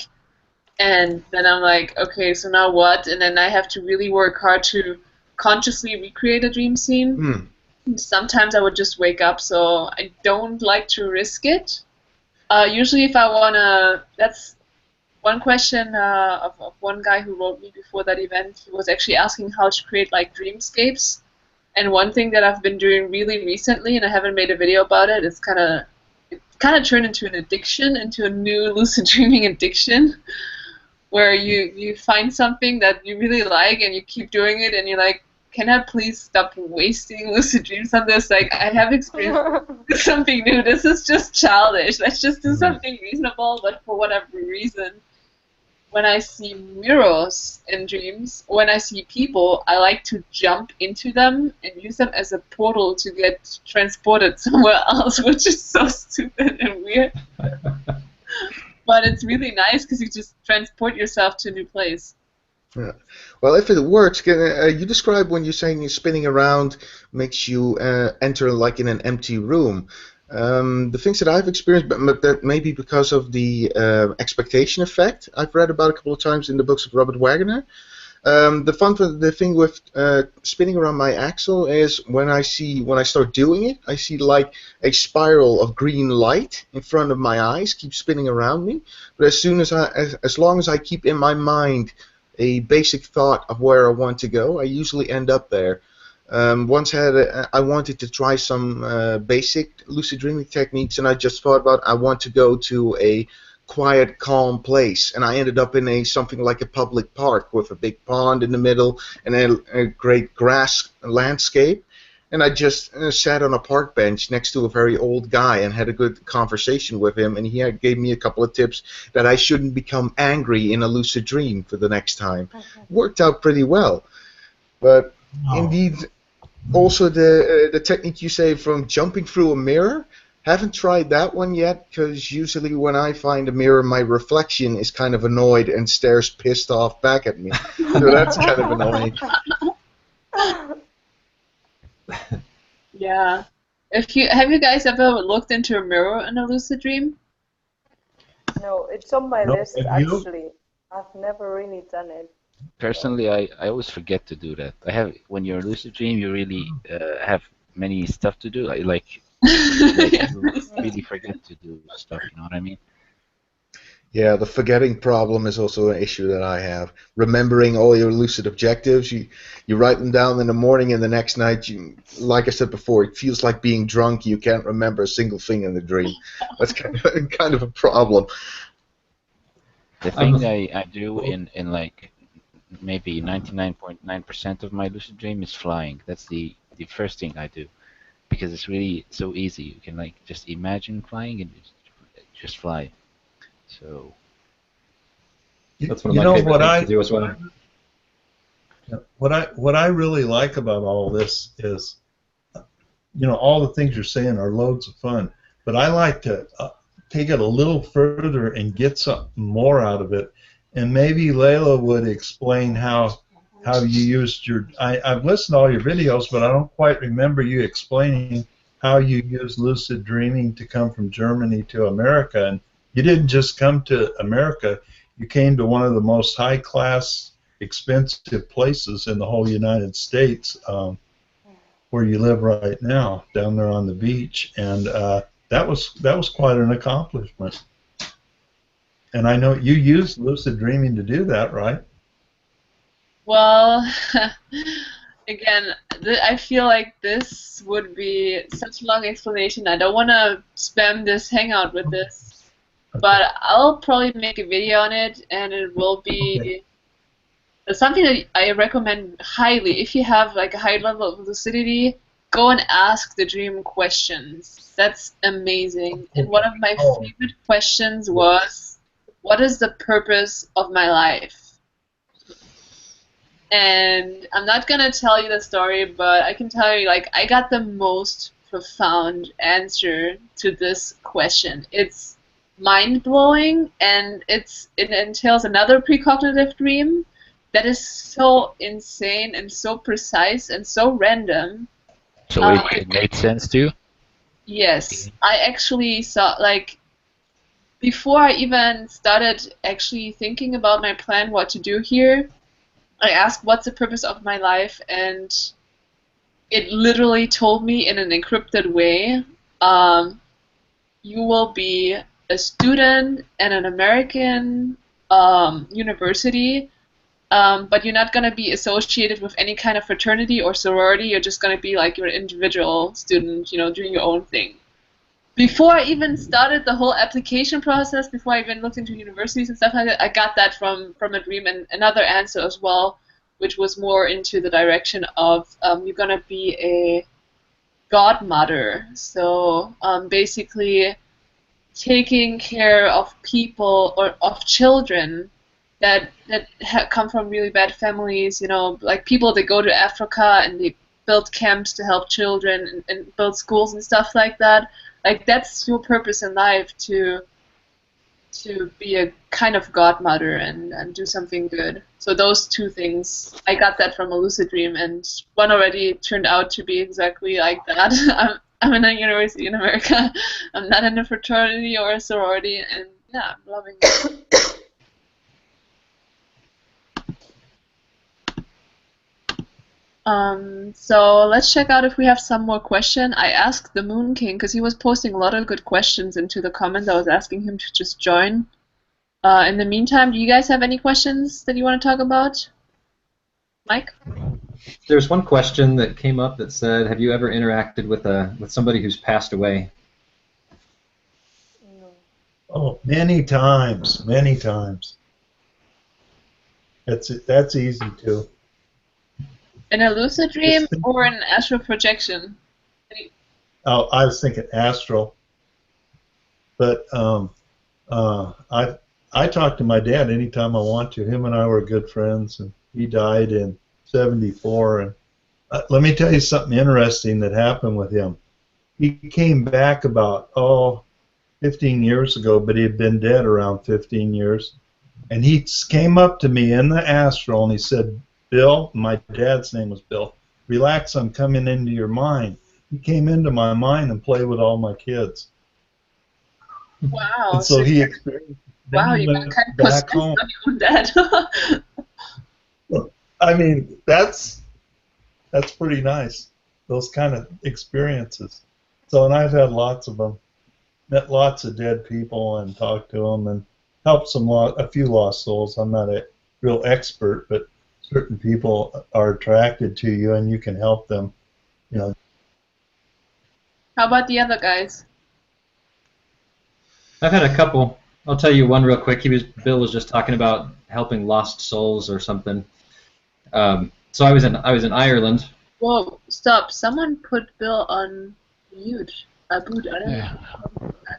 and then I'm like, okay, so now what? And then I have to really work hard to consciously recreate a dream scene. Hmm. Sometimes I would just wake up, so I don't like to risk it. Usually, if I wanna, that's one question of one guy who wrote me before that event. He was actually asking how to create like dreamscapes. And one thing that I've been doing really recently, and I haven't made a video about it, it kind of turned into an addiction, into a new lucid dreaming addiction, where you find something that you really like and you keep doing it, and you're like, can I please stop wasting lucid dreams on this? Like, I have experienced something new. This is just childish. Let's just do something reasonable. But for whatever reason, when I see mirrors in dreams, when I see people, I like to jump into them and use them as a portal to get transported somewhere else, which is so stupid and weird. But it's really nice because you just transport yourself to a new place. Yeah. Well, if it works, can you describe when you're saying you're spinning around makes you enter like in an empty room? The things that I've experienced, but that may be because of the expectation effect I've read about a couple of times in the books of Robert Wagner. The thing with spinning around my axle is when I start doing it, I see like a spiral of green light in front of my eyes, keep spinning around me. But as long as I keep in my mind a basic thought of where I want to go, I usually end up there. I wanted to try some basic lucid dreaming techniques, and I just thought about I want to go to a quiet, calm place, and I ended up in something like a public park with a big pond in the middle and a great grass landscape. And I just sat on a park bench next to a very old guy and had a good conversation with him, and he gave me a couple of tips that I shouldn't become angry in a lucid dream for the next time. Worked out pretty well. But indeed, also the technique you say from jumping through a mirror, haven't tried that one yet, because usually when I find a mirror, my reflection is kind of annoyed and stares pissed off back at me. So that's kind of annoying. Yeah. Have you guys ever looked into a mirror in a lucid dream? No, it's on my No, list have you? actually. I've never really done it. Personally, I always forget to do that. I have when you're lucid dream, you really have many stuff to do. You really forget to do stuff. You know what I mean? Yeah, the forgetting problem is also an issue that I have. Remembering all your lucid objectives, you write them down in the morning, and the next night, like I said before, it feels like being drunk. You can't remember a single thing in the dream. That's kind of a problem. The thing I do in like maybe 99.9% of my lucid dream is flying. That's the first thing I do because it's really so easy. You can like just imagine flying and just fly. So That's one of my favorite things to do as well. What I really like about all this is, all the things you're saying are loads of fun, but I like to take it a little further and get something more out of it. And maybe Layla would explain how you used your. I've listened to all your videos, but I don't quite remember you explaining how you used lucid dreaming to come from Germany to America. And you didn't just come to America; you came to one of the most high-class, expensive places in the whole United States, where you live right now, down there on the beach, and that was quite an accomplishment. And I know you used lucid dreaming to do that, right? Well, again, I feel like this would be such a long explanation. I don't want to spam this Hangout with this, but I'll probably make a video on it, and it will be something that I recommend highly. If you have like a high level of lucidity, go and ask the dream questions. That's amazing. And one of my favorite questions was, what is the purpose of my life? And I'm not going to tell you the story, but I can tell you, like, I got the most profound answer to this question. It's mind-blowing, and it entails another precognitive dream that is so insane and so precise and so random. So it made sense to you? Yes. I actually saw, like, before I even started actually thinking about my plan, what to do here, I asked what's the purpose of my life, and it literally told me in an encrypted way, you will be a student at an American university, but you're not going to be associated with any kind of fraternity or sorority. You're just going to be like your individual student, doing your own thing. Before I even started the whole application process, before I even looked into universities and stuff like that, I got that from a dream, and another answer as well, which was more into the direction of you're going to be a godmother. So basically taking care of people or of children that come from really bad families, like people that go to Africa and they build camps to help children and build schools and stuff like that. Like, that's your purpose in life, to be a kind of godmother and do something good. So those two things, I got that from a lucid dream, and one already turned out to be exactly like that. I'm in a university in America. I'm not in a fraternity or a sorority, and yeah, I'm loving it. So let's check out if we have some more questions. I asked the Moon King, because he was posting a lot of good questions into the comments. I was asking him to just join. In the meantime, do you guys have any questions that you want to talk about? Mike? There's one question that came up that said, have you ever interacted with somebody who's passed away? No. Oh, many times, many times. That's easy too. In a lucid dream or an astral projection? Oh, I was thinking astral, but I talk to my dad anytime I want to. Him and I were good friends, and he died in '74. And let me tell you something interesting that happened with him. He came back about 15 years ago, but he had been dead around 15 years, and he came up to me in the astral and he said, Bill, my dad's name was Bill, relax, I'm coming into your mind. He came into my mind and played with all my kids. Wow. And so he experienced. Wow, you got kind of possessed on your own dad. I mean, that's pretty nice. Those kind of experiences. So, and I've had lots of them. Met lots of dead people and talked to them and helped a few lost souls. I'm not a real expert, but certain people are attracted to you and you can help them. You know. How about the other guys? I've had a couple. I'll tell you one real quick. Bill was just talking about helping lost souls or something. So I was in Ireland. Whoa! Stop! Someone put Bill on mute. Boot. I don't Yeah.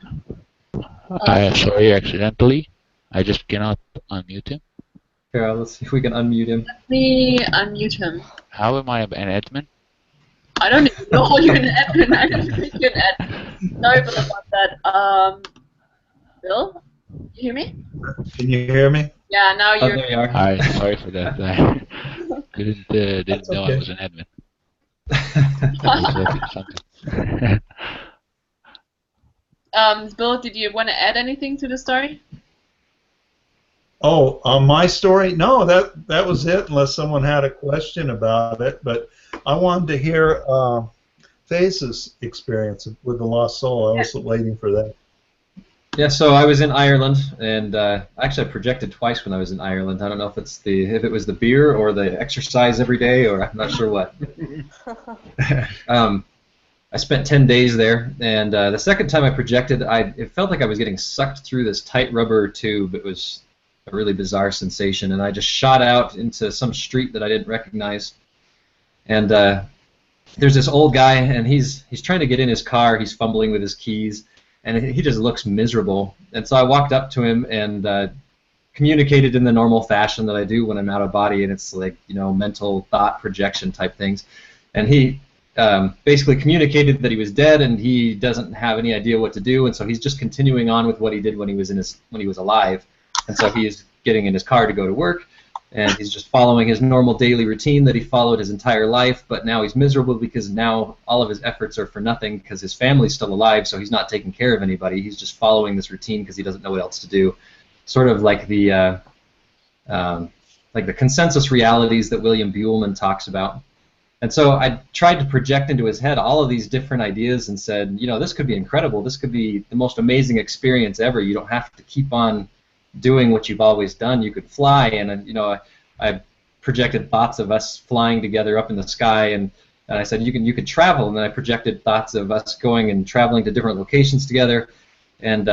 know. Sorry, accidentally. I just cannot unmute him. Here, let's see if we can unmute him. Let me unmute him. How am I an admin? I don't even know you're an admin. I don't think you're an admin. Sorry about that. Bill, you hear me? Can you hear me? Yeah, now Oh, you're. there you are. Hi, sorry for that. I didn't know I okay. was an admin. Something. Bill, did you want to add anything to the story? Oh, on my story? No, that was it. Unless someone had a question about it, but I wanted to hear Faye's experience with the lost soul. I was waiting for that. Yeah, so I was in Ireland, and actually I projected twice when I was in Ireland. I don't know if it was the beer or the exercise every day, or I'm not sure what. I spent 10 days there, and the second time I projected, it felt like I was getting sucked through this tight rubber tube. It was a really bizarre sensation, and I just shot out into some street that I didn't recognize. And there's this old guy, and he's trying to get in his car. He's fumbling with his keys, and he just looks miserable. And so I walked up to him and communicated in the normal fashion that I do when I'm out of body, and it's like, mental thought projection type things. And he basically communicated that he was dead and he doesn't have any idea what to do, and so he's just continuing on with what he did when he was alive. And so he's getting in his car to go to work, and he's just following his normal daily routine that he followed his entire life, but now he's miserable because now all of his efforts are for nothing because his family's still alive, so he's not taking care of anybody. He's just following this routine because he doesn't know what else to do. Sort of like the consensus realities that William Buhlman talks about. And so I tried to project into his head all of these different ideas and said, this could be incredible. This could be the most amazing experience ever. You don't have to keep on doing what you've always done. You could fly, and I projected thoughts of us flying together up in the sky, and I said you could travel, and then I projected thoughts of us going and traveling to different locations together, and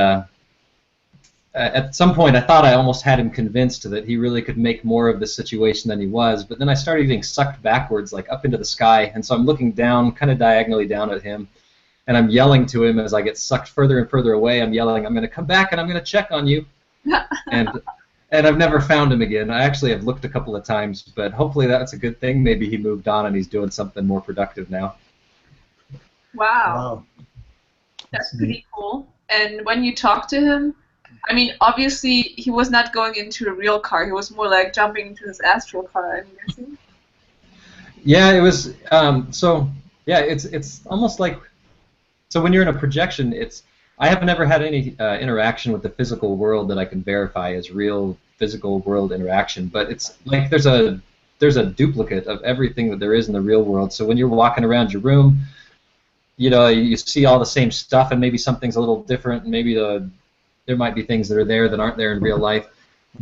at some point I thought I almost had him convinced that he really could make more of this situation than he was, but then I started getting sucked backwards, like up into the sky, and so I'm looking down, kind of diagonally down at him, and I'm yelling to him as I get sucked further and further away. I'm yelling, "I'm going to come back and I'm going to check on you." and I've never found him again. I actually have looked a couple of times, but hopefully that's a good thing. Maybe he moved on and he's doing something more productive now. Wow. That's pretty cool. And when you talk to him, I mean, obviously he was not going into a real car. He was more like jumping into his astral car, I'm guessing. Yeah, it was. It's almost like. So when you're in a projection, I have never had any interaction with the physical world that I can verify as real physical world interaction, but it's like there's a duplicate of everything that there is in the real world. So when you're walking around your room, you see all the same stuff, and maybe something's a little different, and maybe there might be things that are there that aren't there in real life,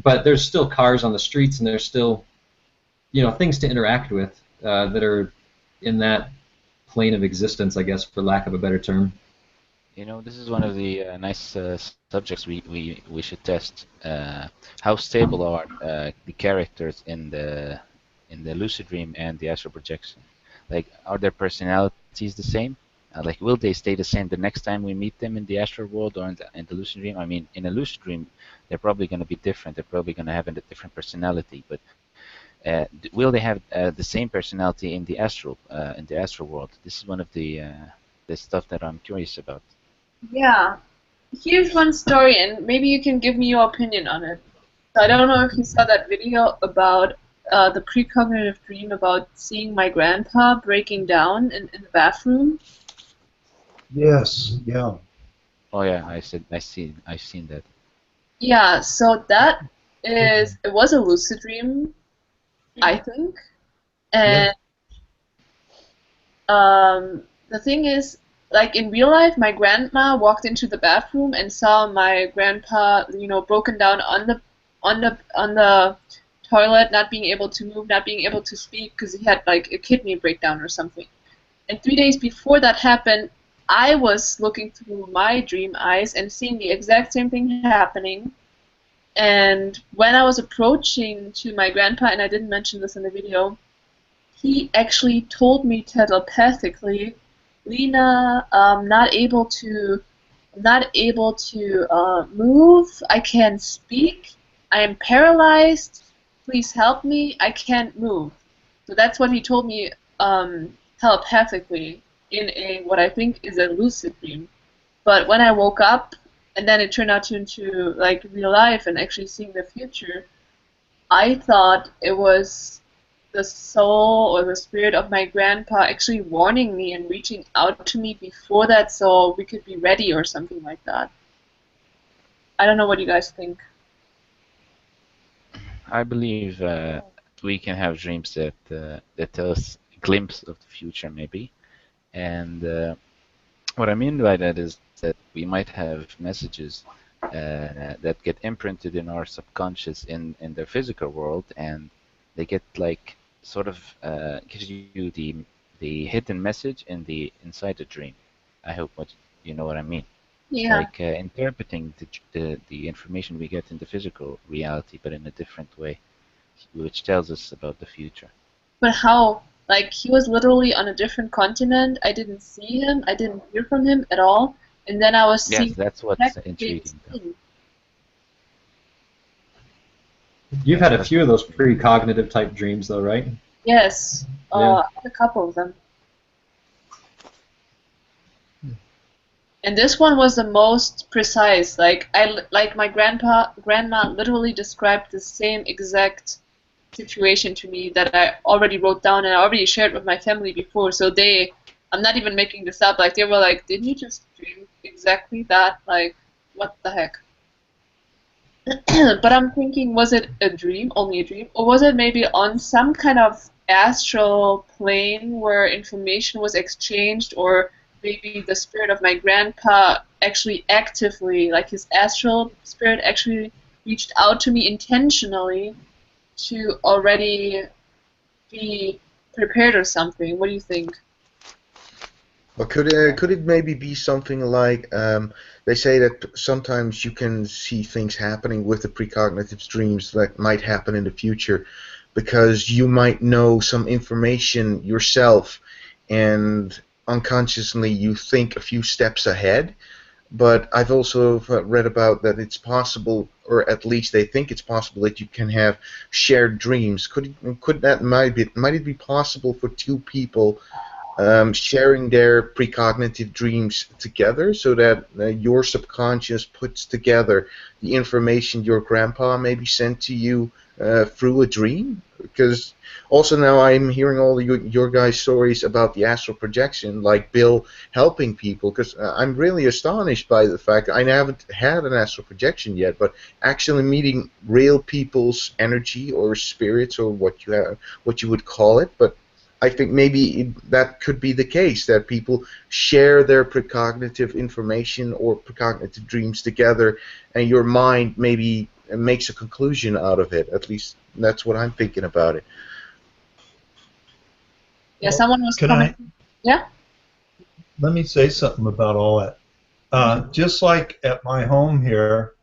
but there's still cars on the streets, and there's still things to interact with that are in that plane of existence, I guess, for lack of a better term. This is one of the nice subjects we should test. How stable are the characters in the lucid dream and the astral projection? Like, are their personalities the same? Like, will they stay the same the next time we meet them in the astral world or in the lucid dream? I mean, in a lucid dream, they're probably going to be different. They're probably going to have a different personality. But will they have the same personality in the astral world? This is one of the stuff that I'm curious about. Yeah. Here's one story, and maybe you can give me your opinion on it. So I don't know if you saw that video about the precognitive dream about seeing my grandpa breaking down in the bathroom. Yes. Yeah. Oh yeah, I've seen that. Yeah. So it was a lucid dream, I think. Yeah. And the thing is, like in real life, my grandma walked into the bathroom and saw my grandpa, broken down on the toilet, not being able to move, not being able to speak because he had like a kidney breakdown or something. And 3 days before that happened, I was looking through my dream eyes and seeing the exact same thing happening. And when I was approaching to my grandpa, and I didn't mention this in the video, he actually told me telepathically, Lena, not able to move. I can't speak. I am paralyzed. Please help me. I can't move. So that's what he told me telepathically in a what I think is a lucid dream. But when I woke up, and then it turned out into like real life and actually seeing the future, I thought it was the soul or the spirit of my grandpa actually warning me and reaching out to me before that so we could be ready or something like that. I don't know what you guys think. I believe we can have dreams that tell us a glimpse of the future, maybe. And what I mean by that is that we might have messages that get imprinted in our subconscious in the physical world, and they get like sort of gives you the hidden message in the inside the dream. I hope what you know what I mean. It's Yeah. like interpreting the information we get in the physical reality, but in a different way, which tells us about the future. But how? Like, he was literally on a different continent. I didn't see him. I didn't hear from him at all. And then I was Yes, seeing that's the what's exact same intriguing, though. thing. You've had a few of those precognitive type dreams, though, right? Yes, Yeah. a couple of them. And this one was the most precise. Like my grandma literally described the same exact situation to me that I already wrote down and I already shared with my family before. So I'm not even making this up. Like they were like, "Didn't you just dream exactly that? Like, what the heck?" But I'm thinking, was it a dream, only a dream, or was it maybe on some kind of astral plane where information was exchanged, or maybe the spirit of my grandpa actually actively, like his astral spirit actually reached out to me intentionally to already be prepared or something? What do you think? Or could it maybe be something like they say that sometimes you can see things happening with the precognitive dreams that might happen in the future because you might know some information yourself and unconsciously you think a few steps ahead. But I've also read about that it's possible, or at least they think it's possible, that you can have shared dreams. Might it be possible for two people sharing their precognitive dreams together so that your subconscious puts together the information your grandpa maybe sent to you through a dream? Because also now I'm hearing all your guys' stories about the astral projection, like Bill helping people, because I'm really astonished by the fact I haven't had an astral projection yet, but actually meeting real people's energy or spirits or what you would call it, but I think maybe that could be the case, that people share their precognitive information or precognitive dreams together, and your mind maybe makes a conclusion out of it. At least that's what I'm thinking about it. Yeah, Well, someone was can commenting. Yeah? Let me say something about all that. Just like at my home here,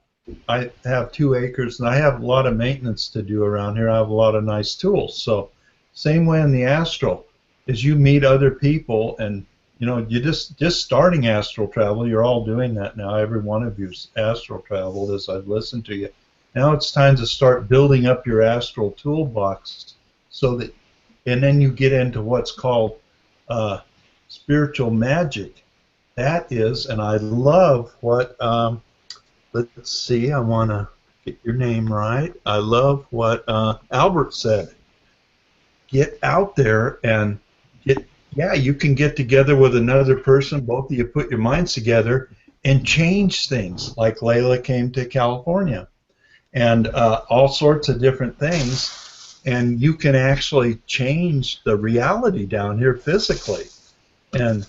I have 2 acres and I have a lot of maintenance to do around here. I have a lot of nice tools. So same way in the astral, as you meet other people and you just starting astral travel, you're all doing that now. Every one of you's astral traveled as I've listened to you. Now it's time to start building up your astral toolbox so that, and then you get into what's called spiritual magic. That is, and I love what, let's see, I want to get your name right. I love what Albert said. Get out there and you can get together with another person, both of you put your minds together and change things, like Layla came to California, and all sorts of different things. and you can actually change the reality down here physically. And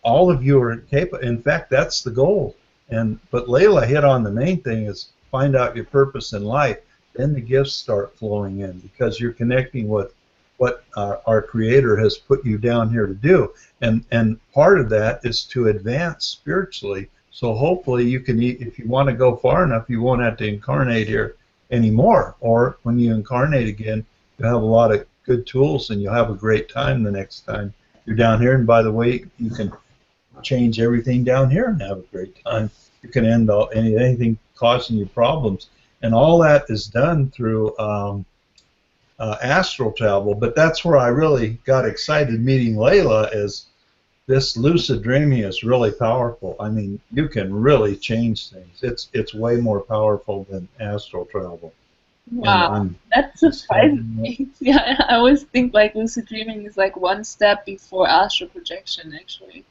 all of you are capable. In fact, that's the goal. But Layla hit on the main thing is find out your purpose in life. Then the gifts start flowing in because you're connecting with what our Creator has put you down here to do. And part of that is to advance spiritually. So hopefully you can, if you want to go far enough, you won't have to incarnate here anymore. Or when you incarnate again, you'll have a lot of good tools and you'll have a great time the next time you're down here. And by the way, you can change everything down here and have a great time. You can end anything causing you problems. And all that is done through astral travel. But that's where I really got excited meeting Layla, is this lucid dreaming is really powerful. I mean, you can really change things. It's way more powerful than astral travel. Wow, that's surprising me. Yeah, I always think like lucid dreaming is like one step before astral projection, actually.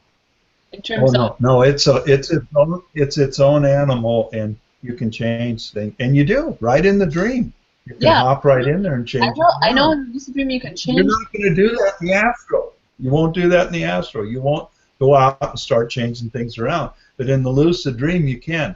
In terms of it's its own animal, and you can change things, and you do right in the dream. You can hop right in there and change. I know in lucid dreaming you can change. You're not going to do that in the astral. You won't do that in the astral. You won't go out and start changing things around. But in the lucid dream, you can.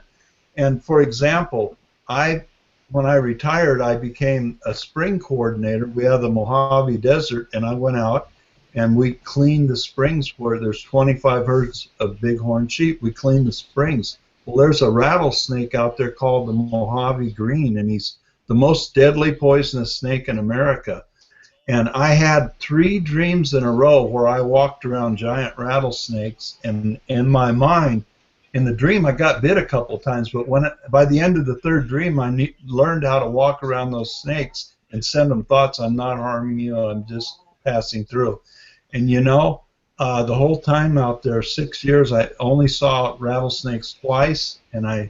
And for example, when I retired, I became a spring coordinator. We have the Mojave Desert, and I went out and we cleaned the springs where there's 25 herds of bighorn sheep. We cleaned the springs. Well, there's a rattlesnake out there called the Mojave Green, and he's the most deadly poisonous snake in America. And I had 3 dreams in a row where I walked around giant rattlesnakes, and in my mind, in the dream, I got bit a couple of times, but by the end of the 3rd dream, I learned how to walk around those snakes and send them thoughts, I'm not harming you, I'm just passing through. And you know, the whole time out there, 6 years, I only saw rattlesnakes twice, and a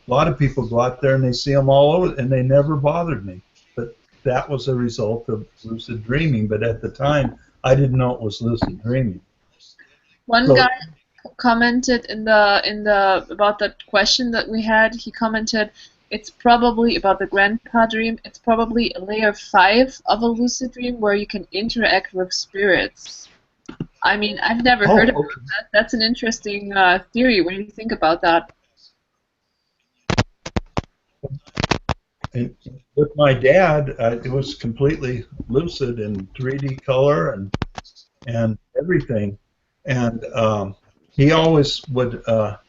lot of people go out there and they see them all over, and they never bothered me. But that was a result of lucid dreaming. But at the time, I didn't know it was lucid dreaming. One guy commented in the about the question that we had. He commented, it's probably about the grandpa dream. It's probably a layer 5 of a lucid dream where you can interact with spirits. I mean, I've never heard about that. That's an interesting theory when you think about that. And with my dad, it was completely lucid in 3D color and everything. And he always would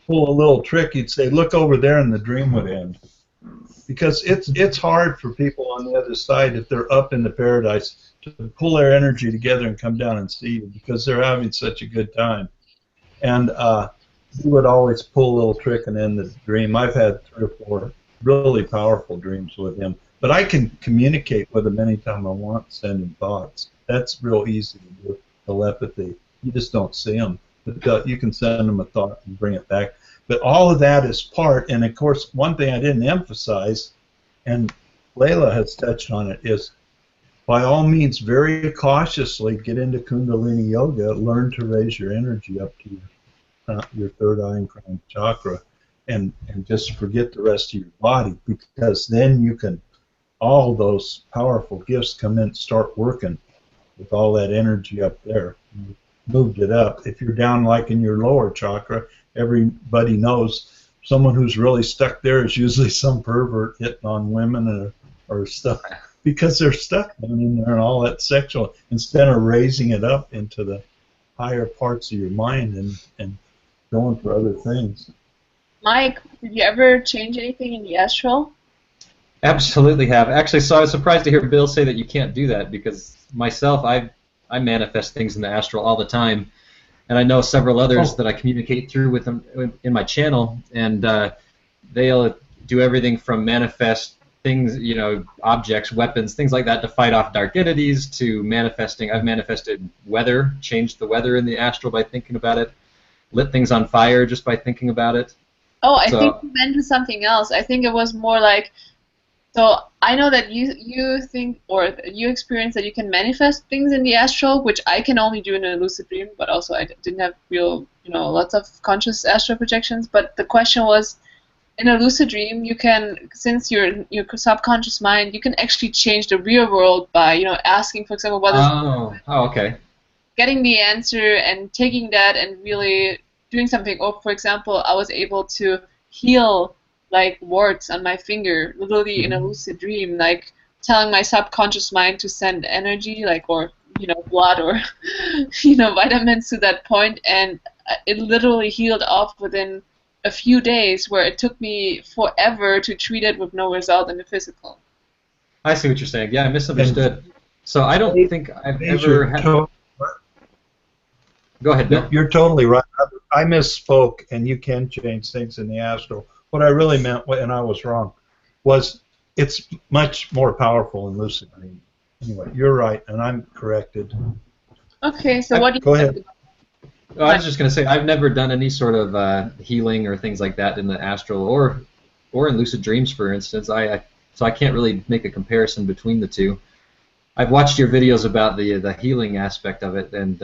pull a little trick. He'd say, "Look over there," and the dream would end. Because it's hard for people on the other side, if they're up in the paradise, to pull their energy together and come down and see you because they're having such a good time. And he would always pull a little trick and end the dream. I've had 3 or 4 really powerful dreams with him. But I can communicate with him anytime I want, send him thoughts. That's real easy to do, telepathy. You just don't see them. But you can send them a thought and bring it back. But all of that is part, and of course, one thing I didn't emphasize, and Layla has touched on it, is by all means, very cautiously get into Kundalini Yoga, learn to raise your energy up to your 3rd eye and crown chakra, and just forget the rest of your body, because then you can, all those powerful gifts come in, start working with all that energy up there. You moved it up. If you're down like in your lower chakra, everybody knows someone who's really stuck there is usually some pervert hitting on women or stuff, because they're stuck down in there and all that sexual, instead of raising it up into the higher parts of your mind and going for other things. Mike, did you ever change anything in the astral? Absolutely have. Actually, so I was surprised to hear Bill say that you can't do that, because myself, I manifest things in the astral all the time, and I know several others that I communicate through with them in my channel, and they'll do everything from manifest things, you know, objects, weapons, things like that to fight off dark entities, to manifesting. I've manifested weather, changed the weather in the astral by thinking about it, lit things on fire just by thinking about it. Oh, I think you meant something else. I think it was more like, so I know that you think, or you experience that you can manifest things in the astral, which I can only do in a lucid dream, but also I didn't have real, lots of conscious astral projections. But the question was, in a lucid dream, you can, since you're in your subconscious mind, you can actually change the real world by, asking, for example, what is Oh, okay. getting the answer and taking that and really doing something. Or, for example, I was able to heal like warts on my finger, literally in a lucid dream, like telling my subconscious mind to send energy, like, or blood or vitamins to that point, and it literally healed off within a few days, where it took me forever to treat it with no result in the physical. I see what you're saying. Yeah, I misunderstood. So I don't think I've ever had. Go ahead, Bill. You're totally right. I misspoke, and you can change things in the astral. What I really meant, and I was wrong, was it's much more powerful in lucid dreaming. Anyway, you're right, and I'm corrected. Okay, so what do you Go ahead. I was just going to say I've never done any sort of healing or things like that in the astral or in lucid dreams, for instance. So I can't really make a comparison between the two. I've watched your videos about the healing aspect of it, and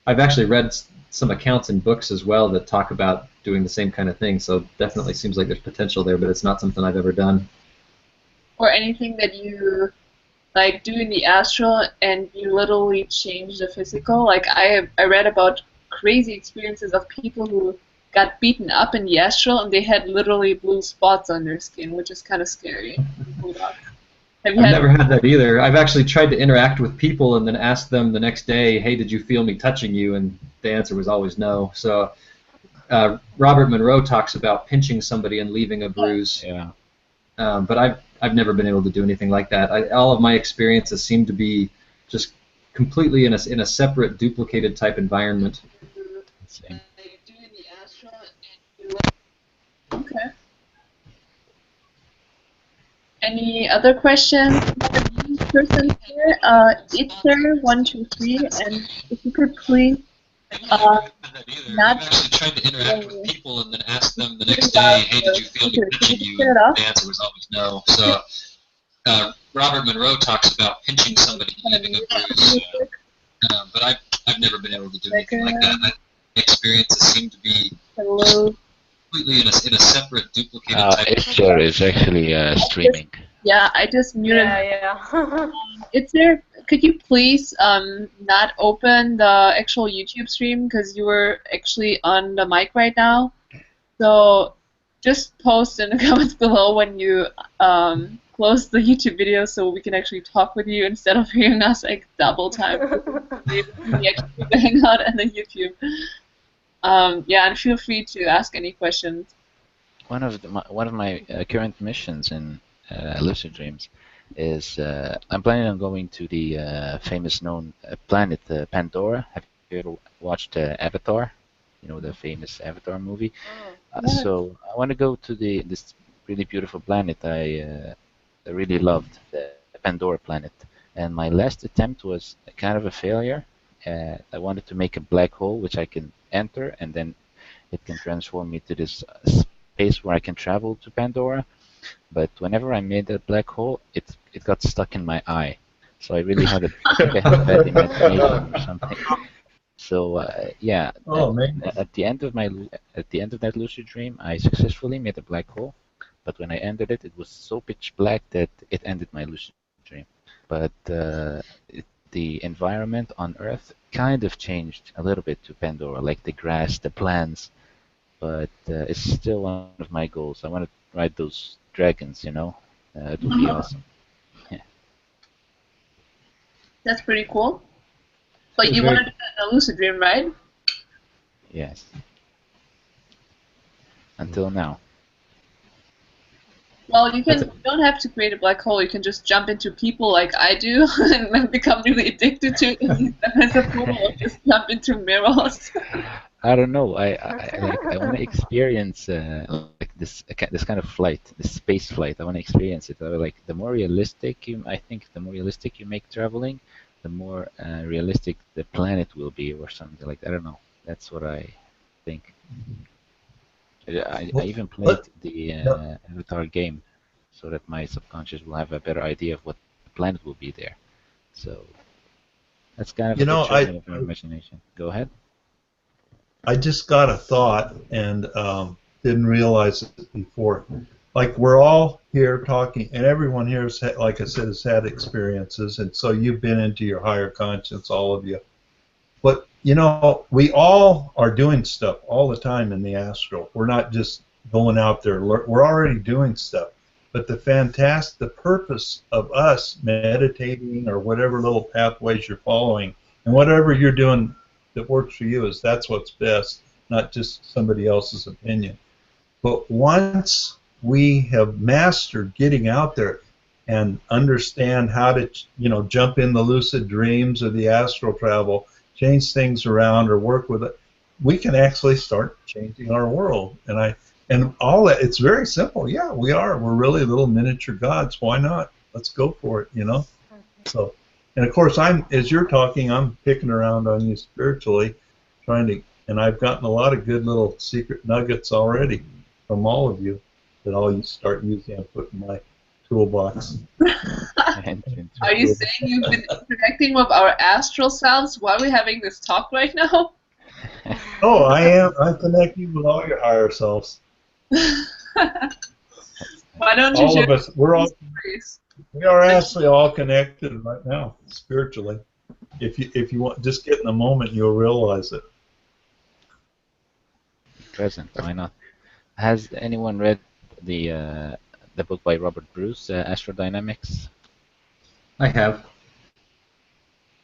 I've actually read some accounts in books as well that talk about doing the same kind of thing. So definitely seems like there's potential there, but it's not something I've ever done. Or anything that you like do in the astral and you literally change the physical. Like I read about crazy experiences of people who got beaten up in the astral and they had literally blue spots on their skin, which is kind of scary. I've never had that either. I've actually tried to interact with people and then ask them the next day, hey, did you feel me touching you? And the answer was always no. So Robert Monroe talks about pinching somebody and leaving a bruise. Yeah. But I've never been able to do anything like that. All of my experiences seem to be just completely in a separate, duplicated type environment. Same. Okay. Any other questions? Person here, Itzer123, and if you could please I've actually tried to interact with people and then ask them the next day, hey, did you feel me pinching you? And the answer was always no. So Robert Monroe talks about pinching somebody and leaving a bruise, but I've never been able to do anything like that. My experiences seem to be completely in a separate, duplicated type. Itzer is actually streaming. Yeah, I just muted. Yeah. Itzer, could you please not open the actual YouTube stream because you were actually on the mic right now? So just post in the comments below when you close the YouTube video so we can actually talk with you instead of hearing us like double time. The Hangout and the YouTube. Yeah, and feel free to ask any questions. One of my current missions in Lucid Dreams is I'm planning on going to the famous known planet Pandora. Have you ever watched Avatar? You know, the famous Avatar movie. So I want to go to this really beautiful planet. I really loved the Pandora planet, and my last attempt was kind of a failure. I wanted to make a black hole which I can enter, and then it can transform me to this space where I can travel to Pandora. But whenever I made that black hole, it got stuck in my eye. So I really had I think I had bad imagination or something. So yeah, at the end of that lucid dream, I successfully made a black hole. But when I entered it, it was so pitch black that it ended my lucid dream. But the environment on Earth kind of changed a little bit to Pandora, like the grass, the plants. But it's still one of my goals. I want to ride those dragons, you know. It would be awesome. Yeah. That's pretty cool. But you wanted to do a lucid dream, right? Yes. Until now. Well, you don't have to create a black hole. You can just jump into people like I do and then become really addicted to it and use them as a portal or just jump into mirrors. I don't know. I want to experience like this kind of flight, this space flight. I want to experience it. Like the more realistic I think the more realistic you make traveling, the more realistic the planet will be, or something like that. I don't know. That's what I think. I even played the Avatar game, so that my subconscious will have a better idea of what planet will be there. So that's kind of a picture of your imagination. Go ahead. I just got a thought, and didn't realize it before. Like we're all here talking, and everyone here has, like I said, has had experiences, and so you've been into your higher conscience, all of you. But you know, we all are doing stuff all the time in the astral. We're not just going out there. We're already doing stuff. But the purpose of us meditating or whatever little pathways you're following, and whatever you're doing that works for you, is that's what's best, not just somebody else's opinion. But once we have mastered getting out there and understand how to, you know, jump in the lucid dreams or the astral travel, change things around or work with it, we can actually start changing our world. And all that, it's very simple. Yeah, we are. We're really little miniature gods. Why not? Let's go for it, you know? So, and of course, as you're talking, I'm picking around on you spiritually, and I've gotten a lot of good little secret nuggets already from all of you that I'll start using and put in my toolbox. Are you saying you've been interacting with our astral selves while we're having this talk right now? Oh, I am. I'm connecting with all your higher selves. Why don't you all of us, we are actually all connected right now, spiritually. If you want, just get in a moment, you'll realize it. Present, why not? Has anyone read the book by Robert Bruce, Astral Dynamics? I have.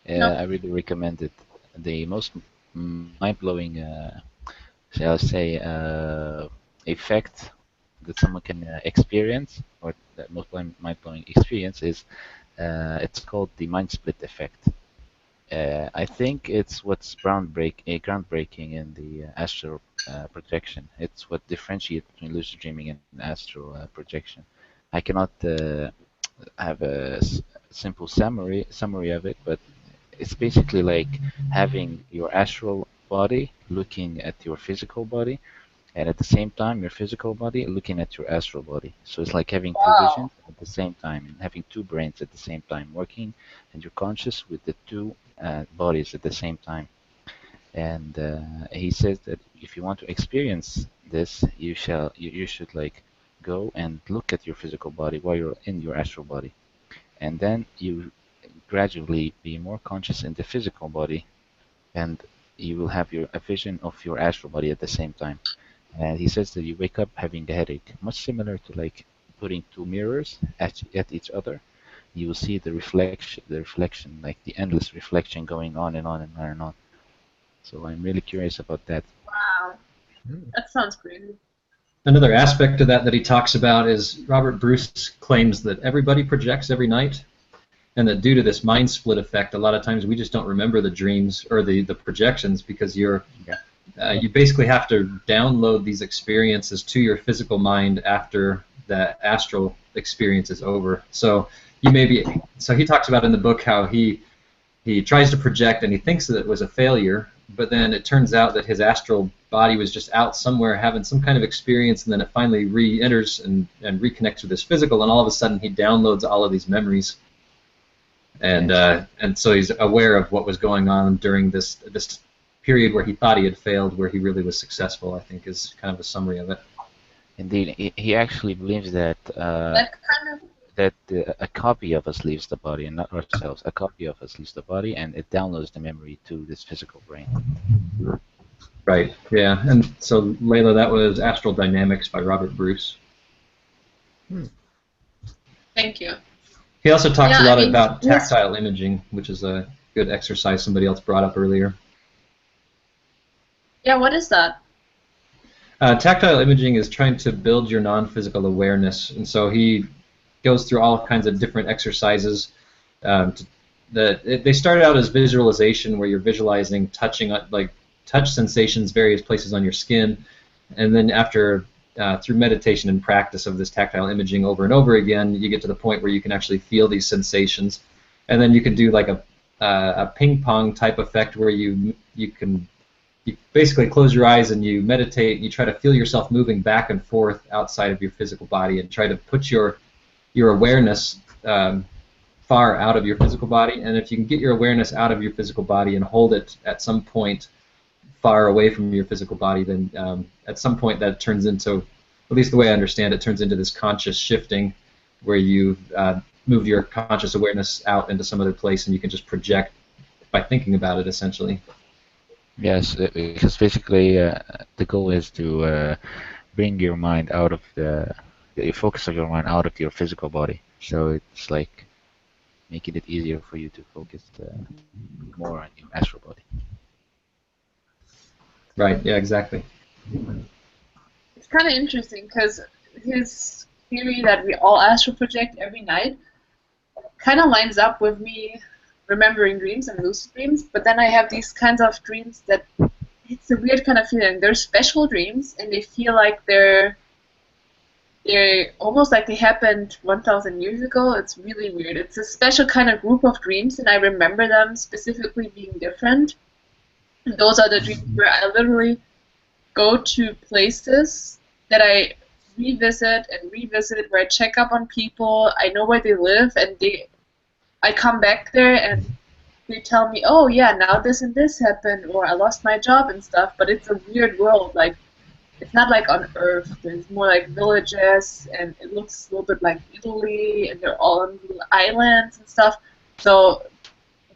No. I really recommend it. The most mind-blowing, shall I say, effect that someone can experience, or the most mind-blowing experience is, it's called the mind split effect. I think it's what's groundbreaking in the astral projection. It's what differentiates between lucid dreaming and astral projection. I cannot have a simple summary of it, but it's basically like having your astral body looking at your physical body, and at the same time your physical body looking at your astral body. So it's like having two visions at the same time, and having two brains at the same time working, and you're conscious with the two bodies at the same time. And he says that if you want to experience this, you should like go and look at your physical body while you're in your astral body, and then you gradually be more conscious in the physical body, and you will have a vision of your astral body at the same time. And he says that you wake up having a headache, much similar to like putting two mirrors at each other. You will see the reflection, like the endless reflection going on and on and on and on. So I'm really curious about that. Wow. That sounds crazy. Another aspect of that he talks about is Robert Bruce claims that everybody projects every night, and that due to this mind split effect, a lot of times we just don't remember the dreams or the projections, because you basically have to download these experiences to your physical mind after the astral experience is over. So he talks about in the book how he tries to project and he thinks that it was a failure, but then it turns out that his astral body was just out somewhere having some kind of experience, and then it finally re-enters and reconnects with his physical, and all of a sudden he downloads all of these memories. And so he's aware of what was going on during this period where he thought he had failed, where he really was successful, I think, is kind of a summary of it. Indeed, he actually believes that a copy of us leaves the body, and not ourselves. A copy of us leaves the body, and it downloads the memory to this physical brain. Right, yeah. And so, Layla, that was Astral Dynamics by Robert Bruce. Thank you. He also talks a lot about tactile imaging, which is a good exercise somebody else brought up earlier. Yeah, what is that? Tactile imaging is trying to build your non-physical awareness, and so he goes through all kinds of different exercises. They started out as visualization, where you're visualizing touching, like touch sensations, various places on your skin, and then after through meditation and practice of this tactile imaging over and over again, you get to the point where you can actually feel these sensations, and then you can do like a ping pong type effect where you basically close your eyes and you meditate. You try to feel yourself moving back and forth outside of your physical body, and try to put your awareness far out of your physical body. And if you can get your awareness out of your physical body and hold it at some point far away from your physical body, then at some point that turns into, at least the way I understand it, turns into this conscious shifting where you've moved your conscious awareness out into some other place and you can just project by thinking about it, essentially. Yes, because basically the goal is to bring your mind out of the focus of your mind out of your physical body. So it's like making it easier for you to focus more on your astral body. Right, yeah, exactly. It's kind of interesting because his theory that we all astral project every night kind of lines up with me remembering dreams and lucid dreams, but then I have these kinds of dreams that it's a weird kind of feeling. They're special dreams and they feel like they're almost like they happened 1,000 years ago. It's really weird. It's a special kind of group of dreams and I remember them specifically being different. And those are the dreams where I literally go to places that I revisit and revisit, where I check up on people. I know where they live, and I come back there, and they tell me, "Oh yeah, now this and this happened," or "I lost my job and stuff." But it's a weird world. Like it's not like on Earth. There's more like villages, and it looks a little bit like Italy, and they're all on little islands and stuff. So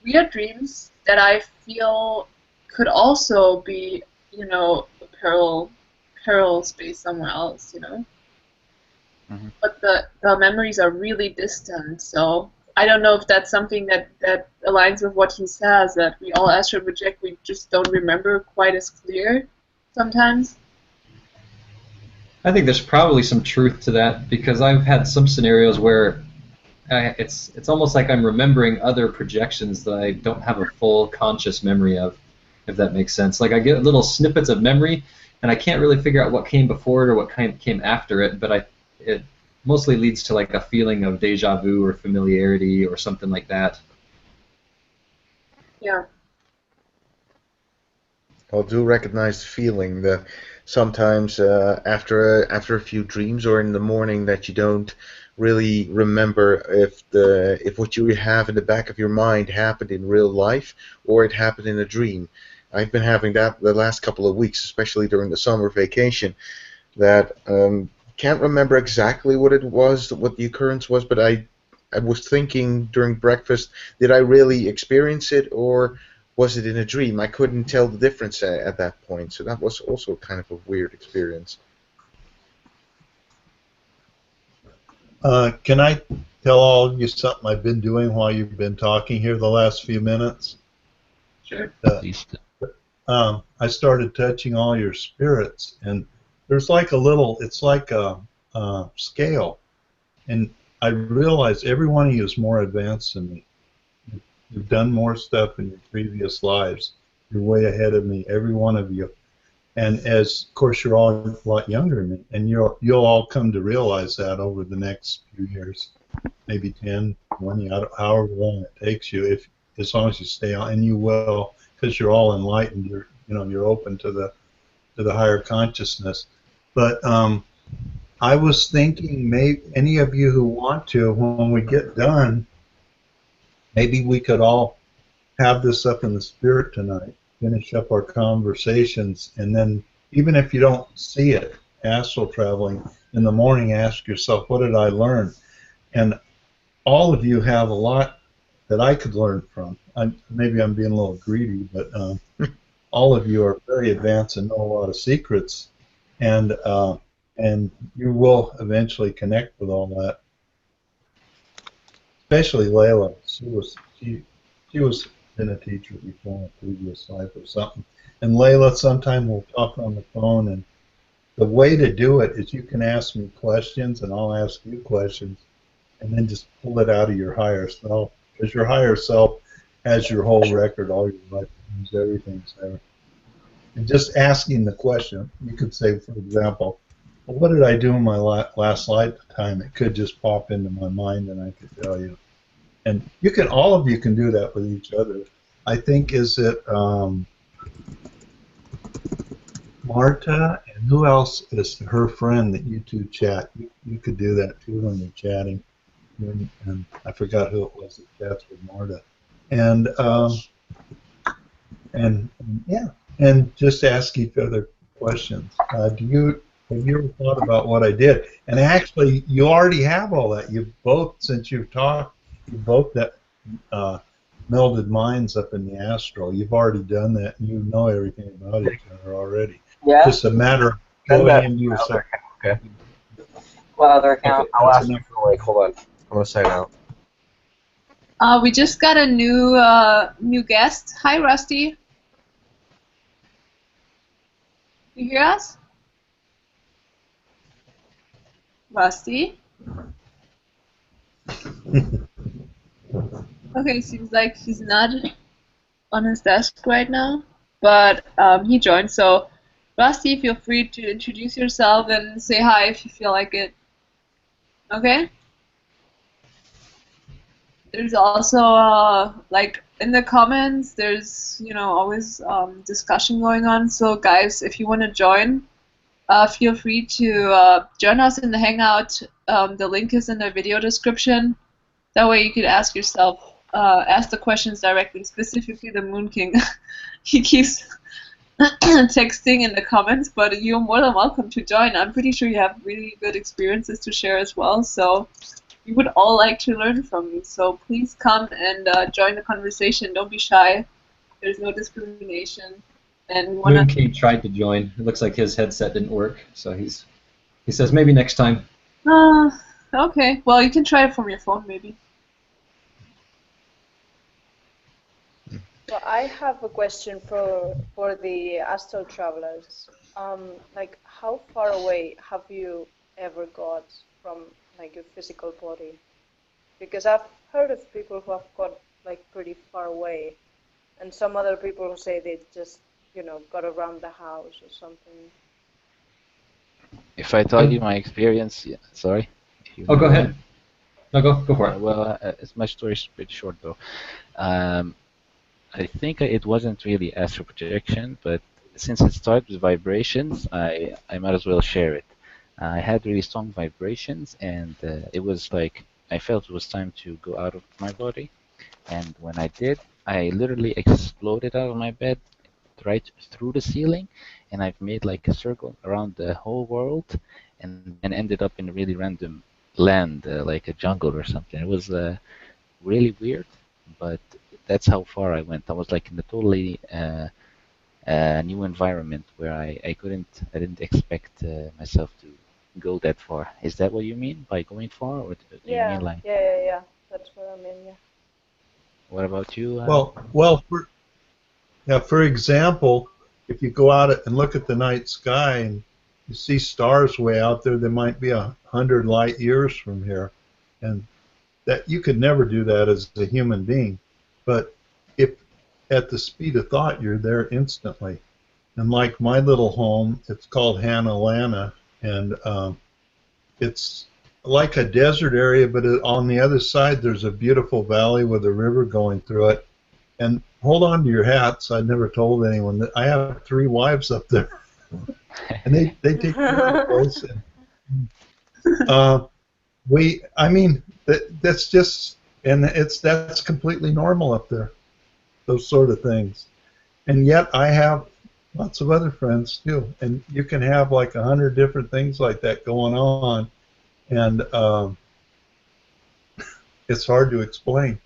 weird dreams that I feel could also be, you know, a parallel space somewhere else, you know. Mm-hmm. But the memories are really distant, so I don't know if that's something that aligns with what he says, that we all astral project, we just don't remember quite as clear sometimes. I think there's probably some truth to that because I've had some scenarios where it's almost like I'm remembering other projections that I don't have a full conscious memory of, if that makes sense. Like I get little snippets of memory, and I can't really figure out what came before it or what came after it, but it mostly leads to like a feeling of deja vu or familiarity or something like that. Yeah. I do recognize the feeling that sometimes after a few dreams or in the morning that you don't really remember if what you have in the back of your mind happened in real life or it happened in a dream. I've been having that the last couple of weeks, especially during the summer vacation, that can't remember exactly what it was, what the occurrence was, but I was thinking during breakfast, did I really experience it or was it in a dream? I couldn't tell the difference at that point, so that was also kind of a weird experience. Can I tell all of you something I've been doing while you've been talking here the last few minutes? Sure. I started touching all your spirits, and there's like it's like a scale, and I realize every one of you is more advanced than me. You've done more stuff in your previous lives. You're way ahead of me, every one of you. And of course, you're all a lot younger than me, and you'll all come to realize that over the next few years, maybe 10, 20, however long it takes you, as long as you stay on, and you will, because you're all enlightened. You're open to the higher consciousness. But I was thinking, maybe any of you who want to, when we get done, maybe we could all have this up in the spirit tonight, finish up our conversations, and then even if you don't see it, astral traveling, in the morning ask yourself, what did I learn? And all of you have a lot that I could learn from. Maybe I'm being a little greedy, but all of you are very advanced and know a lot of secrets, and you will eventually connect with all that. Especially Layla. She was been a teacher before in a previous life or something. And Layla, sometime we'll talk on the phone, and the way to do it is you can ask me questions and I'll ask you questions, and then just pull it out of your higher self, because your higher self has your whole record, all your life, everything's there. And just asking the question, you could say, for example, well, what did I do in my last lifetime? It could just pop into my mind and I could tell you. And all of you can do that with each other. I think, is it Marta, and who else is her friend that you two chat? You could do that too when you're chatting. And I forgot who it was that chats with Marta. And yeah, and just ask each other questions. Have you ever thought about what I did? And actually, you already have all that. You've both, since you've talked, you both that melded minds up in the astral. You've already done that, and you know everything about each other already. Yeah. Just a matter of Send going that into to my yourself. other account, okay. What other account? Okay, I'll that's ask you enough. for the link. Hold on. I'm gonna sign out. We just got a new guest. Hi, Rusty. You hear us? Rusty? Okay, seems like he's not on his desk right now, but he joined. So, Rusty, feel free to introduce yourself and say hi if you feel like it. Okay? There's also, like, in the comments, there's, always discussion going on. So, guys, if you want to join, feel free to join us in the Hangout. The link is in the video description. That way you could ask the questions directly, specifically the Moon King. He keeps texting in the comments, but you're more than welcome to join. I'm pretty sure you have really good experiences to share as well, so we would all like to learn from you. So please come and join the conversation. Don't be shy. There's no discrimination. And we Moon King tried to join. It looks like his headset didn't work, so he says maybe next time. Okay. Well, you can try it from your phone, maybe. So I have a question for the astral travelers. Like, how far away have you ever got from like your physical body? Because I've heard of people who have got like pretty far away, and some other people who say they just got around the house or something. If I tell you my experience, yeah, sorry. Oh, go ahead. No, go for it. Well, it's my story's a bit short though. I think it wasn't really astral projection, but since it started with vibrations, I might as well share it. I had really strong vibrations, and it was like I felt it was time to go out of my body. And when I did, I literally exploded out of my bed right through the ceiling, and I've made like a circle around the whole world, and ended up in a really random land, like a jungle or something. It was really weird, but that's how far I went. I was like in a totally new environment where I didn't expect myself to go that far. Is that what you mean by going far, or do you mean like? Yeah. That's what I mean. Yeah. What about you? Well, for example, if you go out and look at the night sky and you see stars way out there, they might be 100 light years from here, and that you could never do that as a human being. But if at the speed of thought, you're there instantly. And like my little home, it's called Hanalana, and it's like a desert area, but on the other side there's a beautiful valley with a river going through it. And hold on to your hats, I never told anyone that I have 3 wives up there. And they take care of the place. And, that's just, and that's completely normal up there, those sort of things. And yet I have lots of other friends too, and you can have like 100 different things like that going on, and it's hard to explain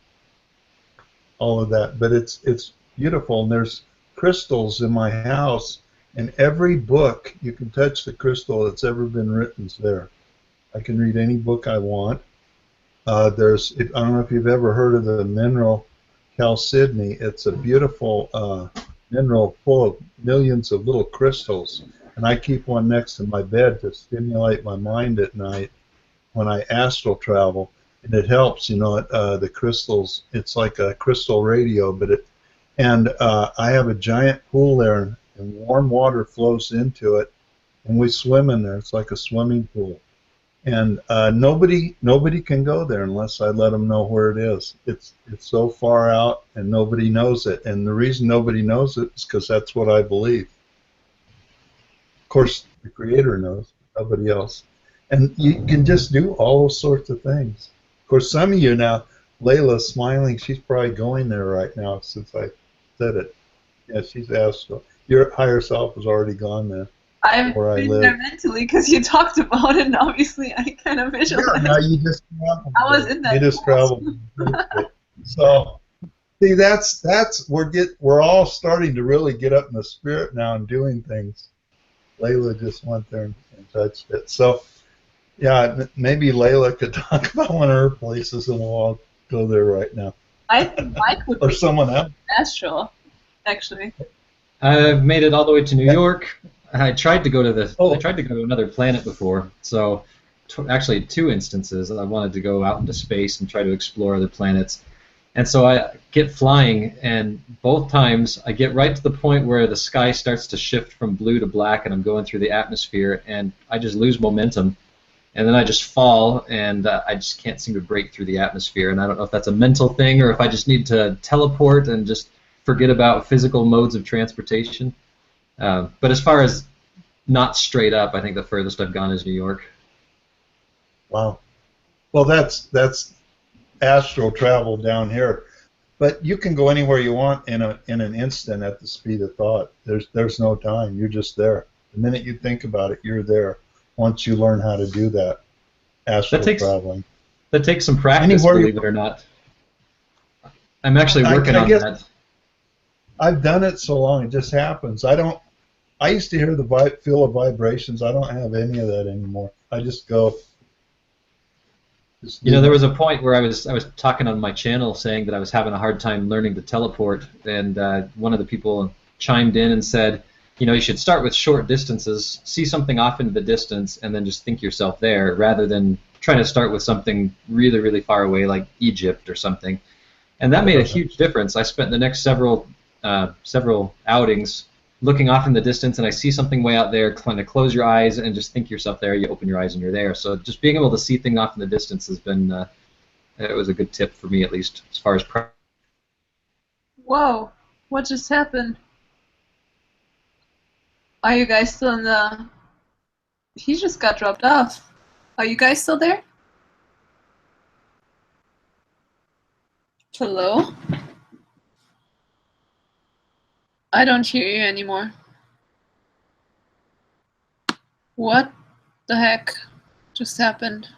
all of that, but it's beautiful. And there's crystals in my house, and every book you can touch the crystal that's ever been written's there. I can read any book I want. I don't know if you've ever heard of the mineral chalcedony. It's a beautiful mineral full of millions of little crystals, and I keep one next to my bed to stimulate my mind at night when I astral travel, and it helps. The crystals. It's like a crystal radio, I have a giant pool there, and warm water flows into it, and we swim in there. It's like a swimming pool. And nobody can go there unless I let them know where it is. It's so far out, and nobody knows it. And the reason nobody knows it is because that's what I believe. Of course, the Creator knows, nobody else. And you can just do all those sorts of things. Of course, some of you now, Layla's smiling. She's probably going there right now since I said it. Yeah, she's astral. your higher self was already gone then. I've Where I been live. there mentally because you talked about it, and obviously I kind of Yeah, visualized. now you just traveled. I was in that. You just traveled. So see, that's we're all starting to really get up in the spirit now and doing things. Layla just went there and touched it. So yeah, maybe Layla could talk about one of her places, and we'll all go there right now. I think Mike would Or be someone else. Astral, actually. I've made it all the way to New York. I tried to go to Oh. I tried to go to another planet before. So actually 2 instances. I wanted to go out into space and try to explore other planets. And so I get flying, and both times I get right to the point where the sky starts to shift from blue to black, and I'm going through the atmosphere, and I just lose momentum, and then I just fall, and I just can't seem to break through the atmosphere. And I don't know if that's a mental thing or if I just need to teleport and just forget about physical modes of transportation. But as far as not straight up, I think the furthest I've gone is New York. Wow. Well, that's astral travel down here, but you can go anywhere you want in an instant at the speed of thought. There's no time. You're just there. The minute you think about it, you're there. Once you learn how to do that, astral traveling. That takes some practice, Anywhere believe it or not. I'm actually working on that. I've done it so long, it just happens. I used to hear feel the vibrations. I don't have any of that anymore. I just go. You know, there was a point where I was talking on my channel saying that I was having a hard time learning to teleport, and one of the people chimed in and said, you know, you should start with short distances, see something off into the distance, and then just think yourself there, rather than trying to start with something really, really far away like Egypt or something. And that made a huge difference. I spent the next several outings looking off in the distance, and I see something way out there, kind of close your eyes and just think yourself there. You open your eyes and you're there. So just being able to see things off in the distance has been, it was a good tip for me, at least as far as practice. Whoa, what just happened? Are you guys still in the... He just got dropped off. Are you guys still there? Hello? I don't hear you anymore. What the heck just happened?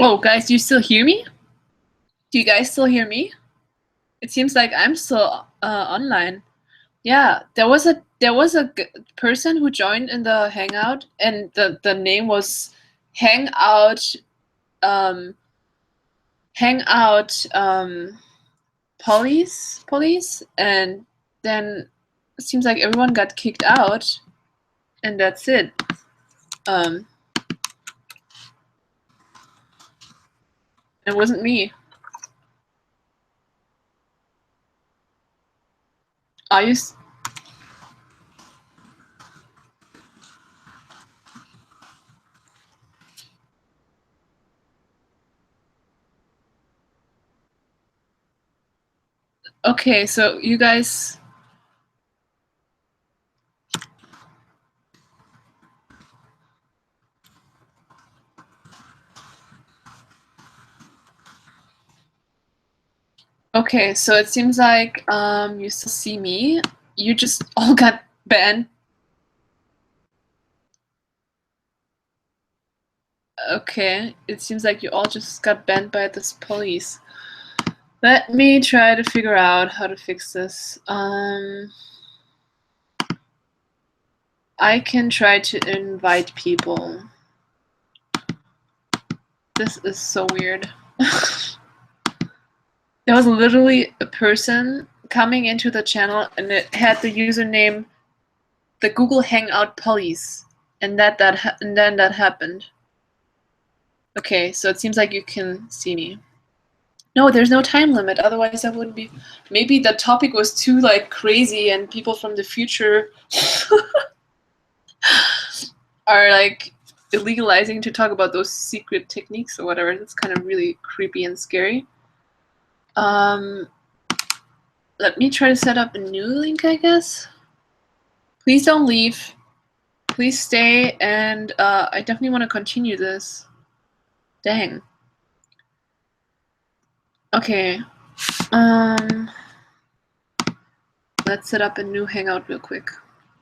Oh, guys, do you still hear me? Do you guys still hear me? It seems like I'm still online. Yeah, there was a person who joined in the Hangout, and the name was Hangout police, and then it seems like everyone got kicked out, and that's it. It wasn't me. Are you? Okay, so you guys. Okay, so it seems like you still see me. You just all got banned. Okay, it seems like you all just got banned by this police. Let me try to figure out how to fix this. I can try to invite people. This is so weird. There was literally a person coming into the channel and it had the username the Google Hangout Police, and then that happened. Okay, so it seems like you can see me. No, there's no time limit, otherwise I wouldn't be. Maybe the topic was too like crazy and people from the future are like illegalizing to talk about those secret techniques or whatever. That's kind of really creepy and scary. Let me try to set up a new link, I guess. Please don't leave. Please stay, and I definitely want to continue this. Dang. Okay. Let's set up a new hangout real quick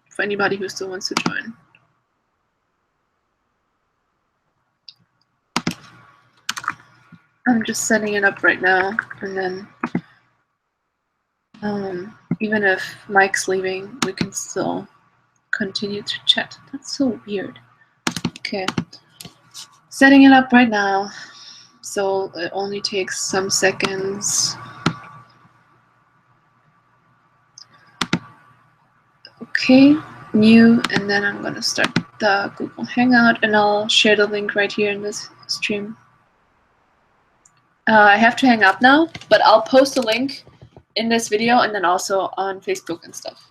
for anybody who still wants to join. I'm just setting it up right now, and then even if Mike's leaving, we can still continue to chat. That's so weird. Okay. Setting it up right now, so it only takes some seconds. Okay, new, and then I'm gonna start the Google Hangout, and I'll share the link right here in this stream. I have to hang up now, but I'll post a link in this video and then also on Facebook and stuff.